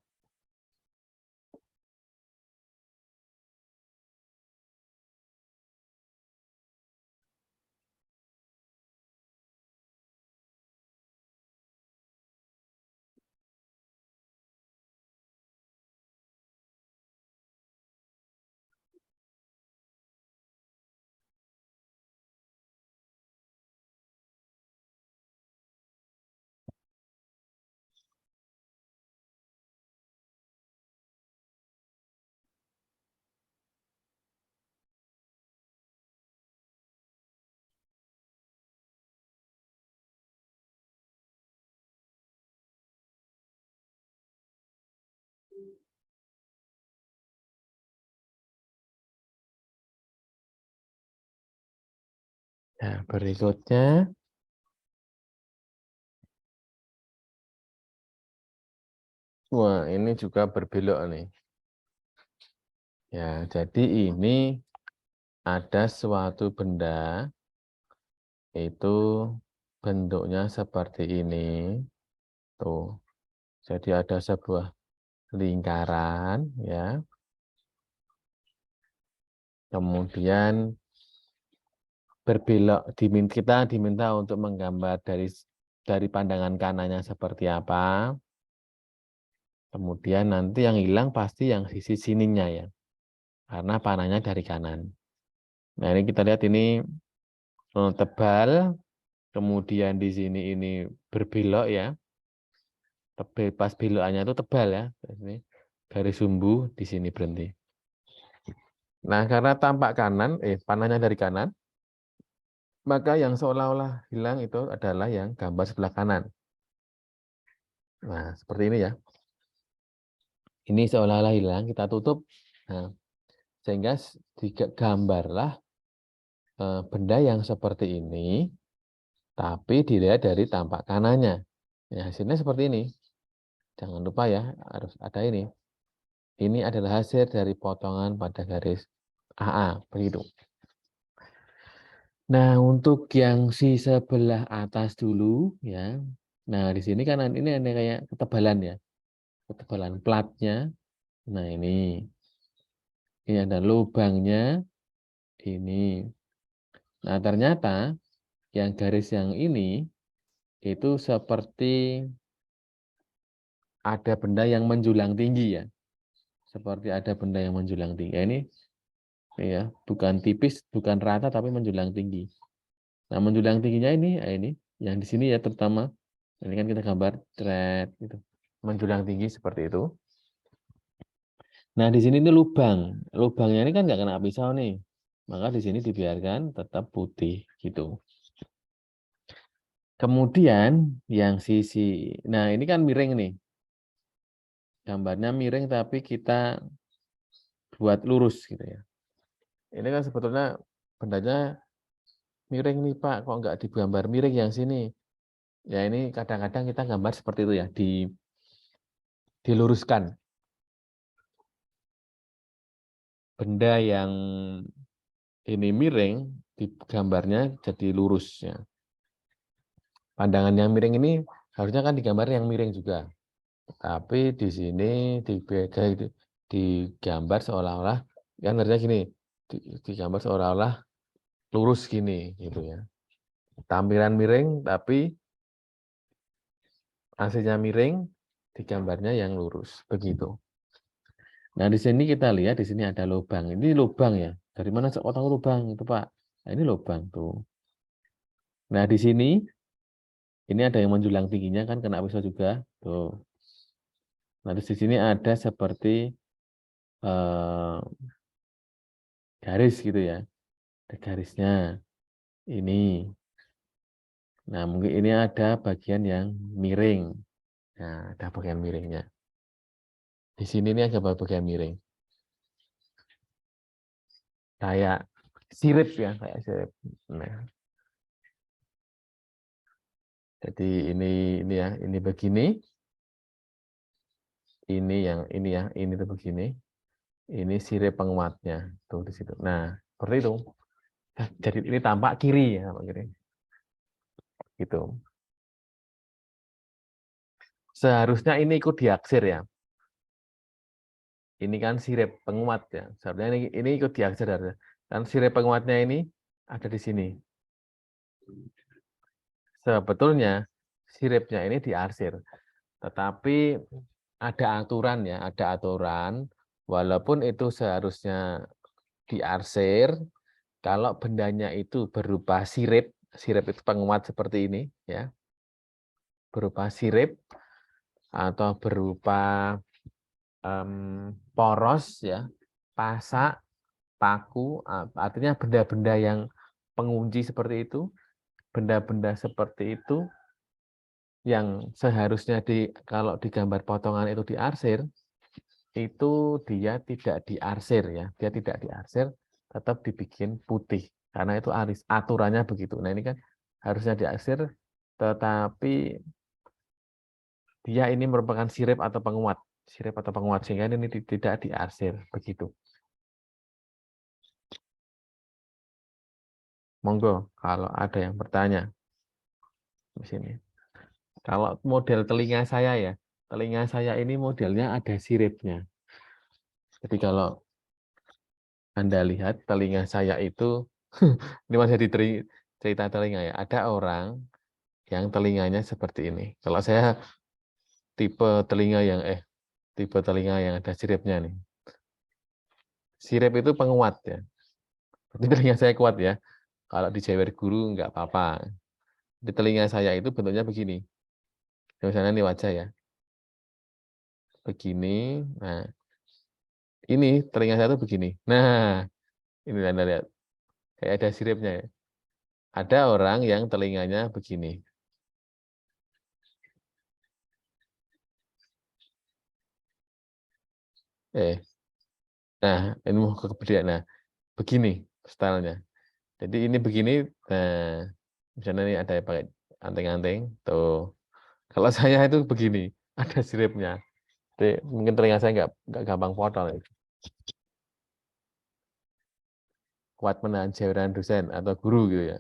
nah, berikutnya Wah, ini juga berbelok nih. Ya, jadi ini ada suatu benda itu bentuknya seperti ini. Tuh. Jadi ada sebuah lingkaran ya. Kemudian berbelok kita diminta untuk menggambar dari pandangan kanannya seperti apa. Kemudian nanti yang hilang pasti yang sisi sininya ya. Karena panahnya dari kanan. Nah, ini kita lihat ini tebal, kemudian di sini ini berbelok ya. Pas belokannya itu tebal ya. Ini garis sumbu di sini berhenti. Nah, karena tampak kanan, panahnya dari kanan, maka yang seolah-olah hilang itu adalah yang gambar sebelah kanan. Nah, seperti ini ya. Ini seolah-olah hilang, kita tutup. Nah, sehingga gambarlah benda yang seperti ini, tapi dilihat dari tampak kanannya. Ya, hasilnya seperti ini. Jangan lupa ya, harus ada ini. Ini adalah hasil dari potongan pada garis AA, begitu. Nah, untuk yang si sebelah atas dulu, ya. Nah, di sini kan ini ada kayak ketebalan ya, ketebalan platnya. Nah, ini ada lubangnya, ini. Nah, ternyata yang garis yang ini itu seperti ada benda yang menjulang tinggi ya. Seperti ada benda yang menjulang tinggi. Ini ya, bukan tipis, bukan rata tapi menjulang tinggi. Nah, menjulang tingginya ini yang di sini ya terutama. Ini kan kita gambar thread gitu. Menjulang tinggi seperti itu. Nah, di sini ini lubang. Lubangnya ini kan nggak kena pisau nih. Maka di sini dibiarkan tetap putih gitu. Kemudian yang sisi, nah ini kan miring nih. Gambarnya miring tapi kita buat lurus gitu ya. Ini kan sebetulnya bendanya miring nih Pak, kok nggak digambar miring yang sini? Ya ini kadang-kadang kita gambar seperti itu ya, diluruskan. Benda yang ini miring, digambarnya jadi lurus ya. Pandangan yang miring ini harusnya kan digambar yang miring juga. Tapi di sini digambar seolah-olah, kan harusnya gini, digambar seolah-olah lurus gini gitu ya. Tampilan miring tapi hasilnya miring, digambarnya yang lurus begitu. Nah, di sini kita lihat di sini ada lubang. Ini lubang ya. Dari mana saya tahu lubang itu, Pak? Nah, ini lubang tuh. Nah, di sini ini ada yang menjulang tingginya kan kena pisau juga. Tuh. Nah, di sini ada seperti garis gitu ya. Ada garisnya. Ini. Nah, mungkin ini ada bagian yang miring. Nah, ada bagian miringnya. Di sini ini ada bagian miring. Kayak sirip ya, kayak sirip. Nah, jadi ini ya, ini begini. Ini ya, ini tuh begini. Ini sirip penguatnya tuh di situ. Nah, seperti itu. Nah, jadi ini tampak kiri ya, tampak kiri. Gitu. Seharusnya ini ikut diaksir ya. Ini kan sirip penguat ya. Seharusnya ini ikut diaksir harusnya. Dan sirip penguatnya ini ada di sini. Sebetulnya siripnya ini diarsir. Tetapi ada aturan ya, ada aturan. Walaupun itu seharusnya diarsir, kalau bendanya itu berupa sirip itu penguat seperti ini ya, berupa sirip atau berupa poros ya, pasak, paku, artinya benda-benda yang pengunci seperti itu, benda-benda seperti itu yang seharusnya kalau digambar potongan itu diarsir, itu dia tidak diarsir ya, dia tidak diarsir, tetap dibikin putih karena itu aturannya begitu. Nah, ini kan harusnya diarsir tetapi dia ini merupakan sirip atau penguat. Sirip atau penguat, sehingga ini tidak diarsir. Begitu. Monggo, kalau ada yang bertanya. Di sini. Kalau model telinga saya ya, telinga saya ini modelnya ada siripnya. Jadi kalau Anda lihat telinga saya itu, ini masih di cerita telinga ya, ada orang yang telinganya seperti ini. Kalau saya tipe telinga yang ada siripnya nih. Sirip itu penguat ya. Berarti telinga saya kuat ya. Kalau dijewer guru nggak apa-apa. Di telinga saya itu bentuknya begini. Misalnya ini wajah ya. Begini. Nah, ini telinga saya itu begini. Nah, ini Anda lihat. Kayak ada siripnya ya. Ada orang yang telinganya begini. Nah, ini mau kegedean. Nah, begini stylenya. Jadi ini begini. Nah, misalnya ini ada yang pakai anting-anting. Tuh. Kalau saya itu begini, ada siripnya. Jadi, mungkin telinga saya nggak gampang potol. Kuat menahan jeweran dosen atau guru gitu ya.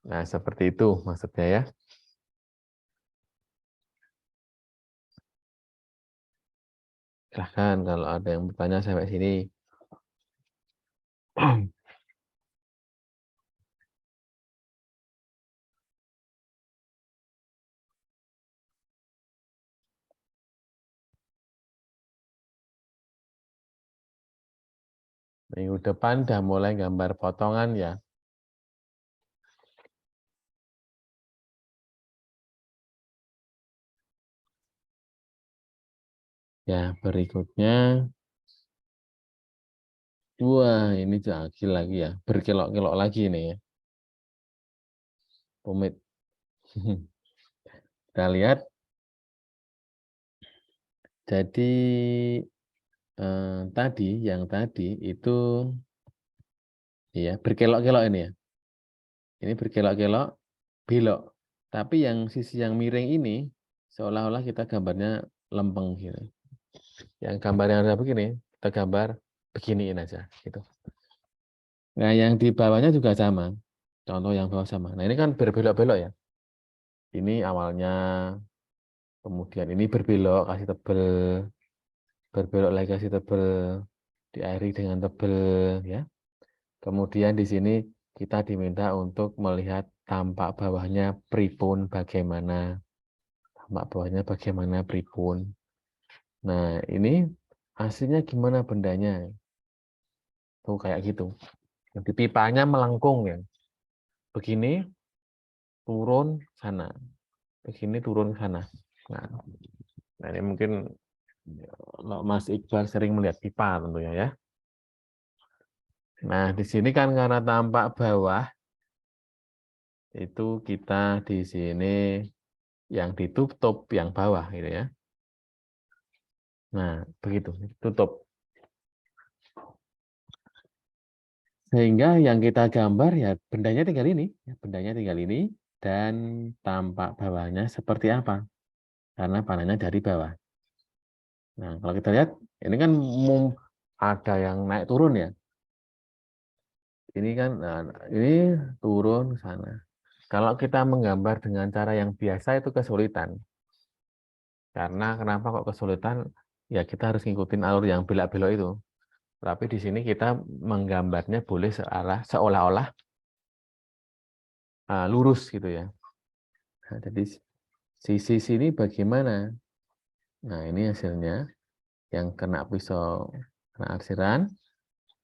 Nah, seperti itu maksudnya ya. Silahkan kalau ada yang bertanya sampai sini. Minggu depan udah mulai gambar potongan ya. Ya, berikutnya. Wah, ini jagil lagi ya. Berkelok-kelok lagi ini ya. Rumit. Kita lihat. Jadi, yang tadi itu ya berkelok-kelok ini ya. Ini berkelok-kelok, belok. Tapi yang sisi yang miring ini, seolah-olah kita gambarnya lempeng gitu. Yang gambar yang ada begini, kita gambar beginiin aja gitu. Nah, yang di bawahnya juga sama. Contoh yang bawah sama. Nah, ini kan berbelok-belok ya. Ini awalnya, kemudian ini berbelok, kasih tebel, berbelok lagi kasih tebel, diakhiri dengan tebel ya. Kemudian di sini kita diminta untuk melihat tampak bawahnya pripun bagaimana. Tampak bawahnya bagaimana pripun. Nah, ini hasilnya gimana bendanya? Tuh kayak gitu. Jadi pipanya melengkung ya. Begini turun sana. Begini turun sana. Nah ini mungkin Mas Iqbal sering melihat pipa tentunya ya. Nah, di sini kan karena tampak bawah itu kita di sini yang ditutup yang bawah gitu ya. Nah, begitu, tutup. Sehingga yang kita gambar ya bendanya tinggal ini, dan tampak bawahnya seperti apa. Karena panahnya dari bawah. Nah, kalau kita lihat ini kan ada yang naik turun ya. Ini kan ini turun sana. Kalau kita menggambar dengan cara yang biasa itu kesulitan. Karena kenapa kok kesulitan? Ya kita harus ngikutin alur yang belok-belok itu. Tapi di sini kita menggambarnya boleh seolah-olah lurus gitu ya. Nah, jadi sisi sini bagaimana? Nah ini hasilnya. Yang kena pisau kena arsiran.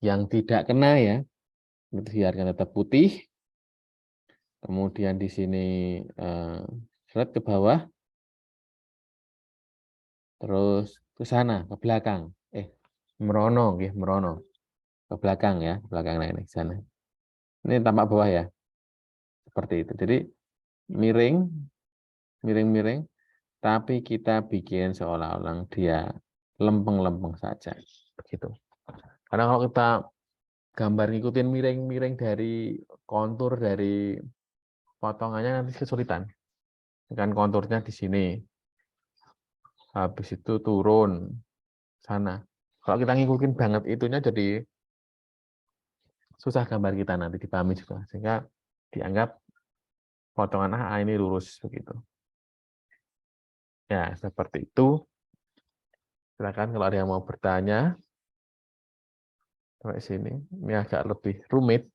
Yang tidak kena ya, biarkan tetap putih. Kemudian di sini seret ke bawah. Terus ke sana, ke belakang. Merono, merono. Ke belakang ya, ke belakang ini ke sana. Ini tampak bawah ya. Seperti itu. Jadi miring, tapi kita bikin seolah-olah dia lempeng-lempeng saja. Begitu. Karena kalau kita gambar ngikutin miring-miring dari kontur dari potongannya nanti kesulitan. Kan konturnya di sini. Habis itu turun sana. Kalau kita ngikutin banget itunya jadi susah gambar kita nanti dipahami juga. Sehingga dianggap potongan A ini lurus begitu. Ya, seperti itu. Silakan kalau ada yang mau bertanya. Sampai sini. Ini agak lebih rumit.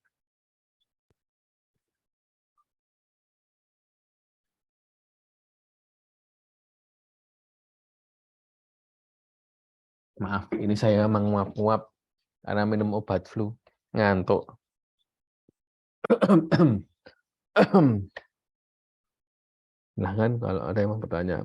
Maaf, ini saya memang nguap-nguap karena minum obat flu. Ngantuk. Silahkan kalau ada yang mau bertanya.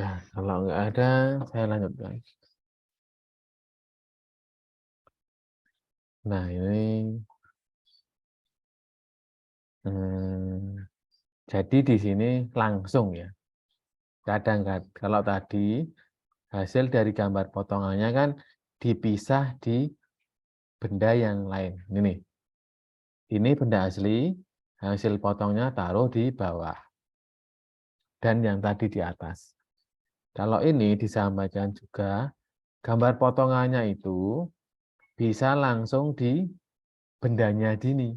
Ya, kalau nggak ada, saya lanjutkan. Nah, ini jadi di sini langsung ya. Kadang kalau tadi hasil dari gambar potongannya kan dipisah di benda yang lain. Ini benda asli, hasil potongnya taruh di bawah. Dan yang tadi di atas. Kalau ini disampaikan juga, gambar potongannya itu bisa langsung di bendanya dini.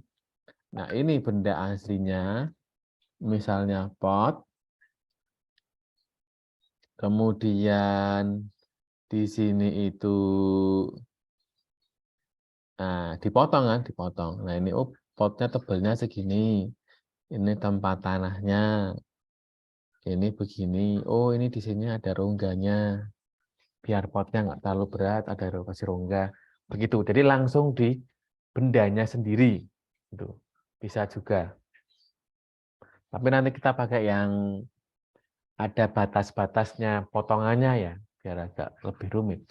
Nah, ini benda aslinya, misalnya pot, kemudian di sini itu dipotong kan, dipotong. Nah, ini potnya tebalnya segini. Ini tempat tanahnya. Ini begini. Oh, ini di sini ada rongganya. Biar potnya nggak terlalu berat, ada kasih rongga. Begitu. Jadi langsung di bendanya sendiri. Itu bisa juga. Tapi nanti kita pakai yang ada batas-batasnya potongannya ya, biar agak lebih rumit.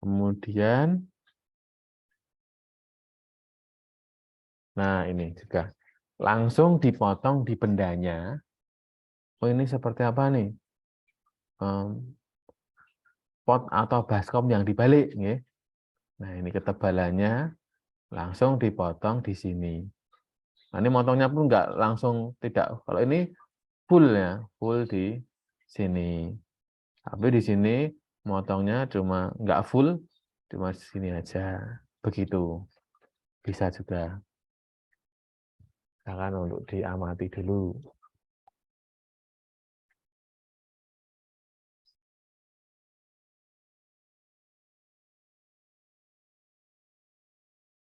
Kemudian, nah ini juga langsung dipotong di bendanya. Oh ini seperti apa nih? Pot atau baskom yang dibalik. Ya. Nah ini ketebalannya langsung dipotong di sini. Nah, ini motongnya pun nggak langsung tidak. Kalau ini full ya, full di sini. Tapi di sini motongnya cuma nggak full, cuma di sini aja. Begitu. Bisa juga. Silakan untuk diamati dulu.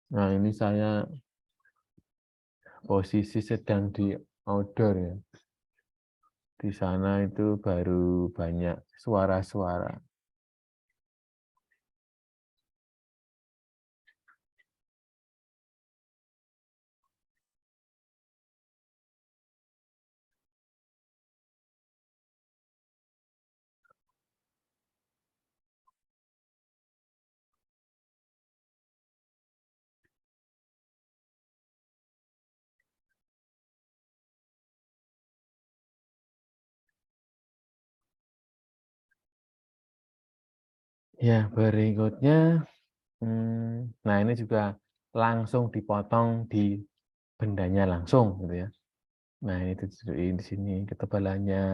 Nah, ini saya posisi sedang di outdoor ya. Di sana itu baru banyak suara-suara. Ya, berikutnya, nah ini juga langsung dipotong di bendanya langsung gitu ya. Nah, ini tunjukin di sini ketebalannya.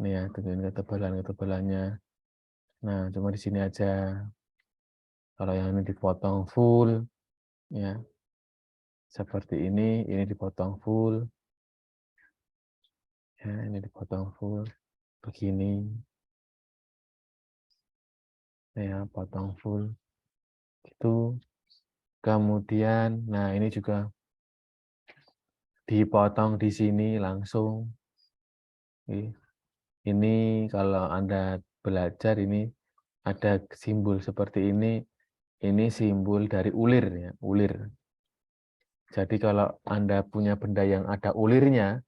Nih ya, tunjukin ketebalannya. Nah, cuma di sini aja. Kalau yang ini dipotong full, ya seperti ini dipotong full, ya ini dipotong full, begini, ya potong full, itu. Kemudian, nah ini juga dipotong di sini langsung. Ini kalau Anda belajar ini ada simbol seperti ini simbol dari ulir ya, ulir. Jadi kalau Anda punya benda yang ada ulirnya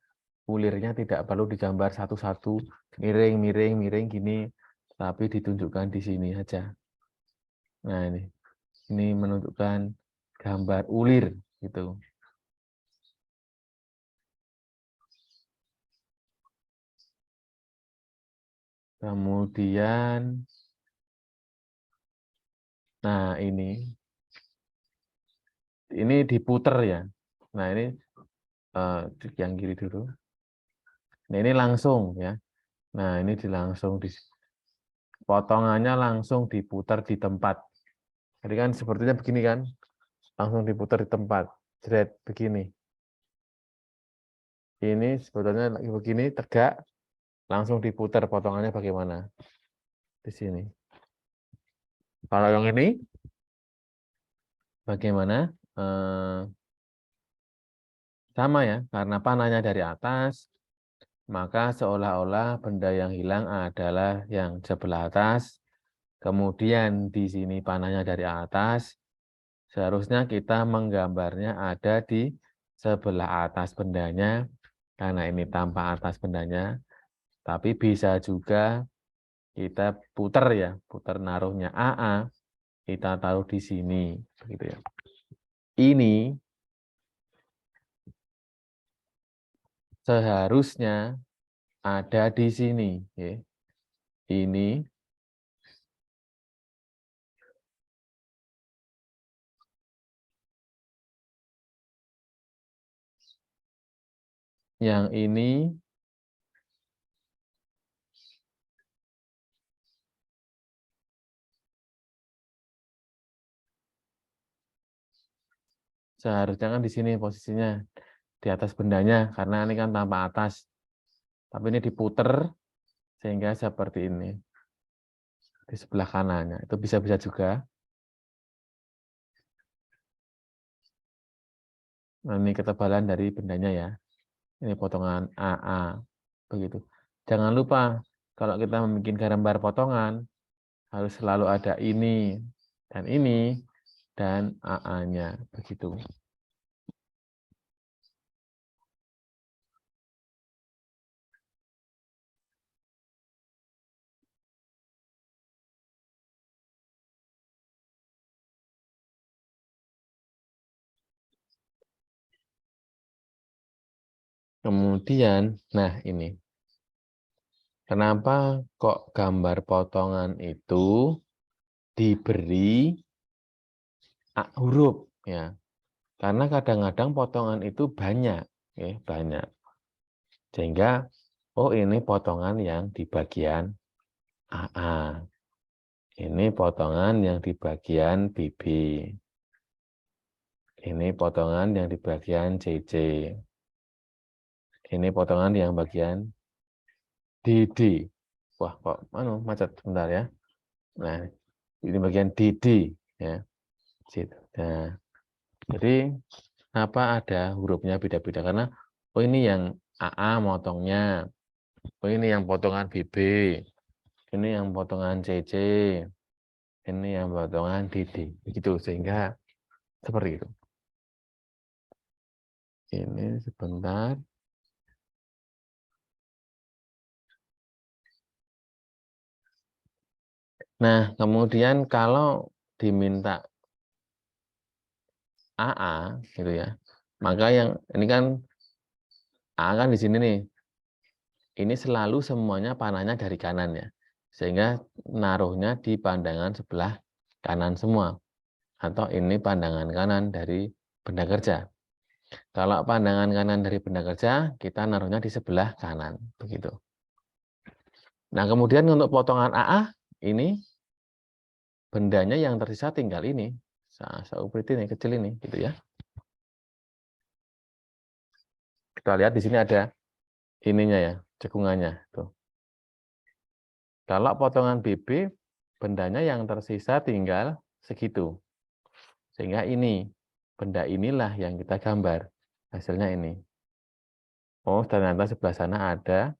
tidak perlu digambar satu-satu, miring gini, tapi ditunjukkan di sini aja. Nah ini menunjukkan gambar ulir gitu. Kemudian, nah ini diputer ya. Nah ini yang kiri dulu. Nah ini langsung ya. Nah ini potongannya langsung diputar di tempat. Jadi kan sepertinya begini kan, langsung diputar di tempat. Jret begini. Ini sebetulnya lagi begini tegak, langsung diputar potongannya bagaimana di sini. Kalau yang ini bagaimana? Sama ya, karena panahnya dari atas, maka seolah-olah benda yang hilang adalah yang sebelah atas. Kemudian di sini panahnya dari atas, seharusnya kita menggambarnya ada di sebelah atas bendanya, karena ini tanpa atas bendanya. Tapi bisa juga kita putar ya, putar naruhnya AA, kita taruh di sini, begitu ya. Ini seharusnya ada di sini, ya. Ini yang ini seharusnya kan di sini posisinya, di atas bendanya, karena ini kan tanpa atas. Tapi ini diputer sehingga seperti ini. Di sebelah kanannya. Itu bisa-bisa juga. Nah, ini ketebalan dari bendanya ya. Ini potongan AA. Begitu. Jangan lupa, kalau kita membuat gambar potongan, harus selalu ada ini, dan AA-nya. Begitu. Kemudian, nah ini. Kenapa kok gambar potongan itu diberi huruf ya? Karena kadang-kadang potongan itu banyak, ya, banyak. Sehingga oh ini potongan yang di bagian AA. Ini potongan yang di bagian BB. Ini potongan yang di bagian CC. Ini potongan yang bagian DD. Wah, kok macet sebentar ya. Nah, ini bagian DD ya. Nah, jadi apa ada hurufnya beda-beda karena oh ini yang AA motongnya. Oh ini yang potongan BB. Ini yang potongan CC. Ini yang potongan DD. Begitu sehingga seperti itu. Ini sebentar. Nah, kemudian kalau diminta AA gitu ya. Maka yang ini kan A kan di sini nih. Ini selalu semuanya panahnya dari kanan ya. Sehingga naruhnya di pandangan sebelah kanan semua. atau ini pandangan kanan dari benda kerja. Kalau pandangan kanan dari benda kerja, kita naruhnya di sebelah kanan, begitu. Nah, kemudian untuk potongan AA, ini bendanya yang tersisa tinggal ini. Sauprit ini, kecil ini, gitu ya. Kita lihat di sini ada ininya ya, cekungannya. Tuh. Kalau potongan BB, bendanya yang tersisa tinggal segitu. Sehingga ini, benda inilah yang kita gambar. Hasilnya ini. Oh, ternyata sebelah sana ada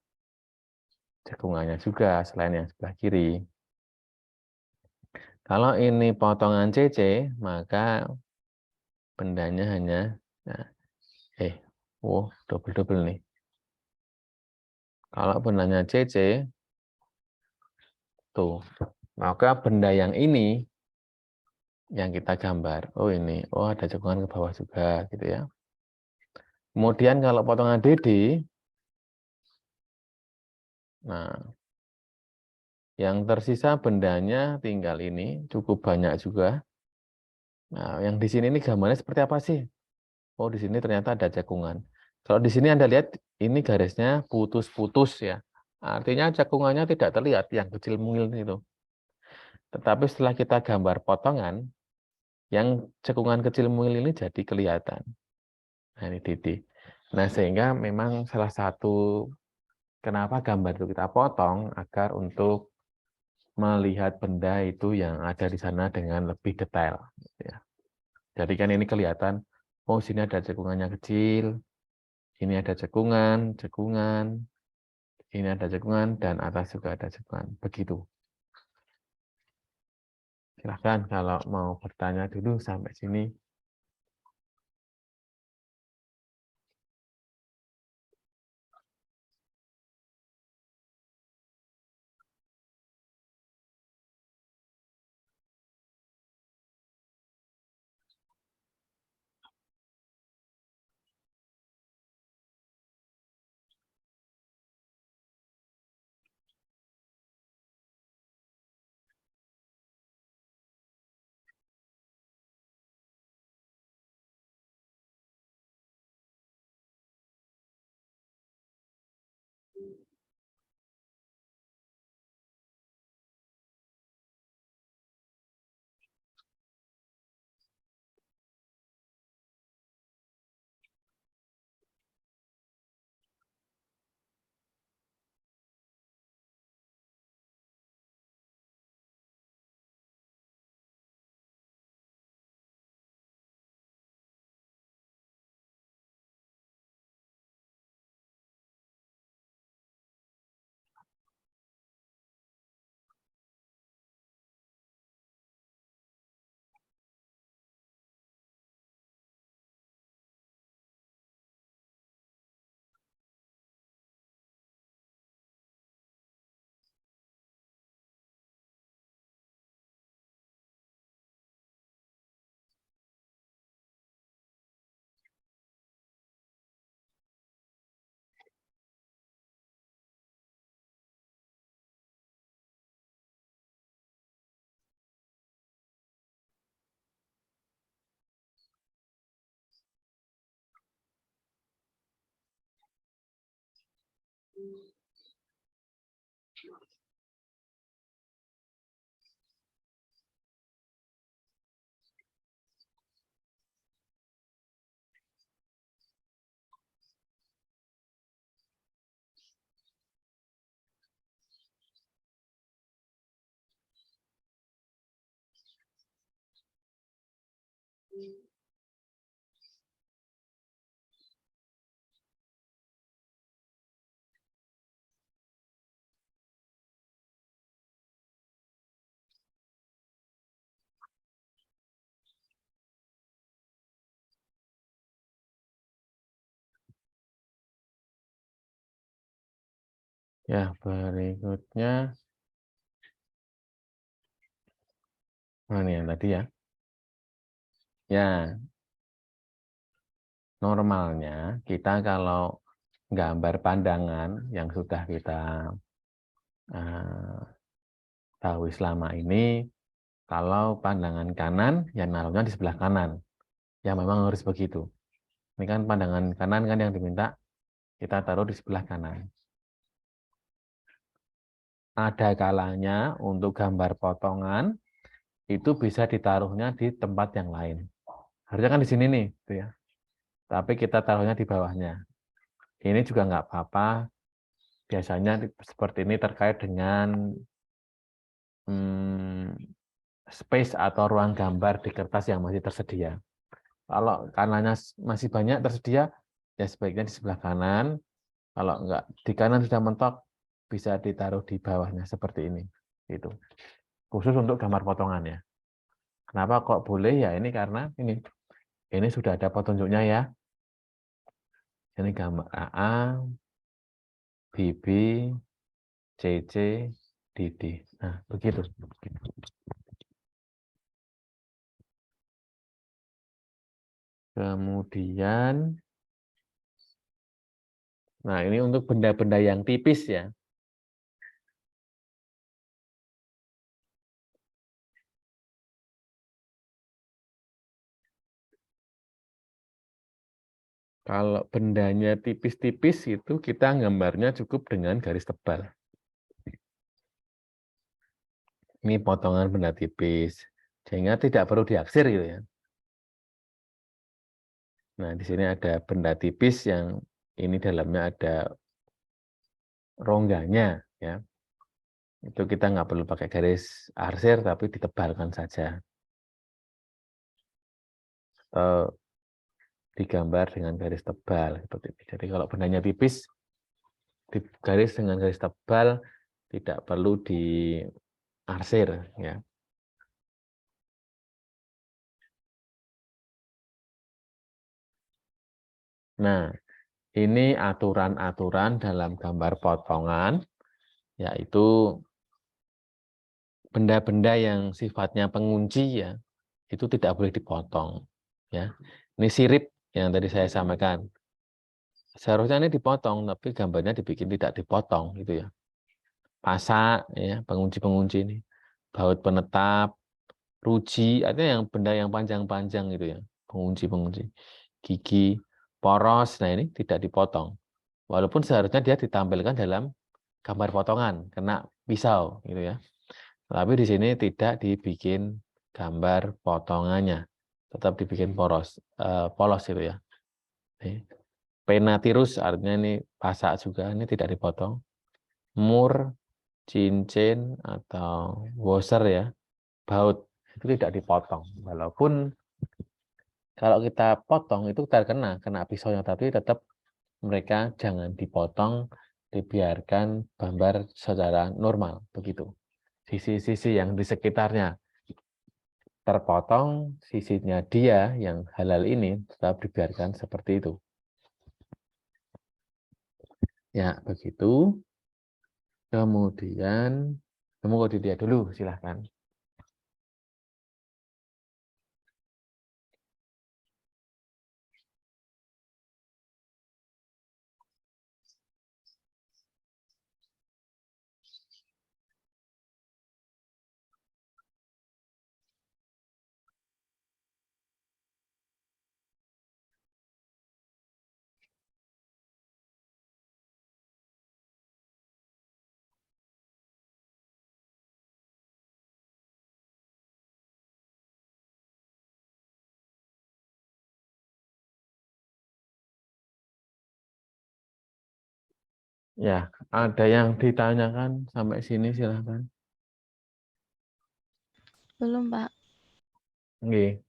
cekungannya juga, selain yang sebelah kiri. Kalau ini potongan CC, maka bendanya hanya, nah, double-double nih. Kalau bendanya CC, tuh, maka benda yang ini yang kita gambar. Oh ini, oh ada cekungan ke bawah juga, gitu ya. Kemudian kalau potongan DD, nah, yang tersisa bendanya tinggal ini, cukup banyak juga. Nah, yang di sini ini gambarnya seperti apa sih? Oh, di sini ternyata ada cekungan. Kalau di sini Anda lihat, ini garisnya putus-putus ya. Artinya cekungannya tidak terlihat, yang kecil mungil itu. Tetapi setelah kita gambar potongan, yang cekungan kecil mungil ini jadi kelihatan. Nah, ini titik. Nah, sehingga memang salah satu kenapa gambar itu kita potong, agar untuk melihat benda itu yang ada di sana dengan lebih detail. Ya. Jadi kan ini kelihatan, oh sini ada cekungannya kecil, ini ada cekungan, ini ada cekungan, dan atas juga ada cekungan. Begitu. Silahkan kalau mau bertanya dulu sampai sini. Ya, berikutnya, ini yang tadi ya. Ya, normalnya kita kalau gambar pandangan yang sudah kita tahu selama ini, Kalau pandangan kanan, ya naruhnya di sebelah kanan. Ya memang harus begitu. Ini kan pandangan kanan kan yang diminta, kita taruh di sebelah kanan. Ada kalanya untuk gambar potongan, itu bisa ditaruhnya di tempat yang lain. Harusnya kan di sini nih, gitu ya. Tapi kita taruhnya di bawahnya. Ini juga nggak apa-apa. Biasanya seperti ini terkait dengan space atau ruang gambar di kertas yang masih tersedia. Kalau kanannya masih banyak tersedia, ya sebaiknya di sebelah kanan. Kalau enggak, di kanan sudah mentok, bisa ditaruh di bawahnya seperti ini. Gitu. Khusus untuk gambar potongan ya. Kenapa kok boleh? Ya ini karena ini sudah ada petunjuknya ya. Ini gambar AA, BB, CC, DD. Nah, begitu. Kemudian, nah ini untuk benda-benda yang tipis ya. Kalau bendanya tipis-tipis itu kita gambarnya cukup dengan garis tebal. Ini potongan benda tipis, sehingga tidak perlu diaksir gitu ya. Nah, di sini ada benda tipis yang ini dalamnya ada rongganya ya. Itu kita nggak perlu pakai garis arsir, tapi ditebalkan saja. Atau digambar dengan garis tebal seperti ini. Jadi kalau bendanya tipis, garis dengan garis tebal, tidak perlu diarsir ya. Nah, ini aturan-aturan dalam gambar potongan, yaitu benda-benda yang sifatnya pengunci ya, itu tidak boleh dipotong. Ya, ini sirip yang tadi saya sampaikan. Seharusnya ini dipotong, tapi gambarnya dibikin tidak dipotong, gitu ya. Pasak, ya, pengunci-pengunci ini, baut penetap, ruji, artinya yang benda yang panjang-panjang gitu ya, pengunci-pengunci, gigi, poros, nah ini tidak dipotong. Walaupun seharusnya dia ditampilkan dalam gambar potongan, kena pisau, gitu ya. Tapi di sini tidak dibikin gambar potongannya, tetap dibikin polos gitu ya. Penatirus artinya ini pasak juga, ini tidak dipotong. Mur, cincin atau washer ya, baut itu tidak dipotong. Walaupun kalau kita potong itu kena pisaunya, tapi tetap mereka jangan dipotong, dibiarkan gambar secara normal begitu. Sisi-sisi yang di sekitarnya terpotong, sisinya dia yang halal ini tetap dibiarkan seperti itu. Ya, begitu. Kemudian, kamu kok dilihat dulu, silahkan. Ya, ada yang ditanyakan sampai sini, silahkan. Belum, Pak. Oke.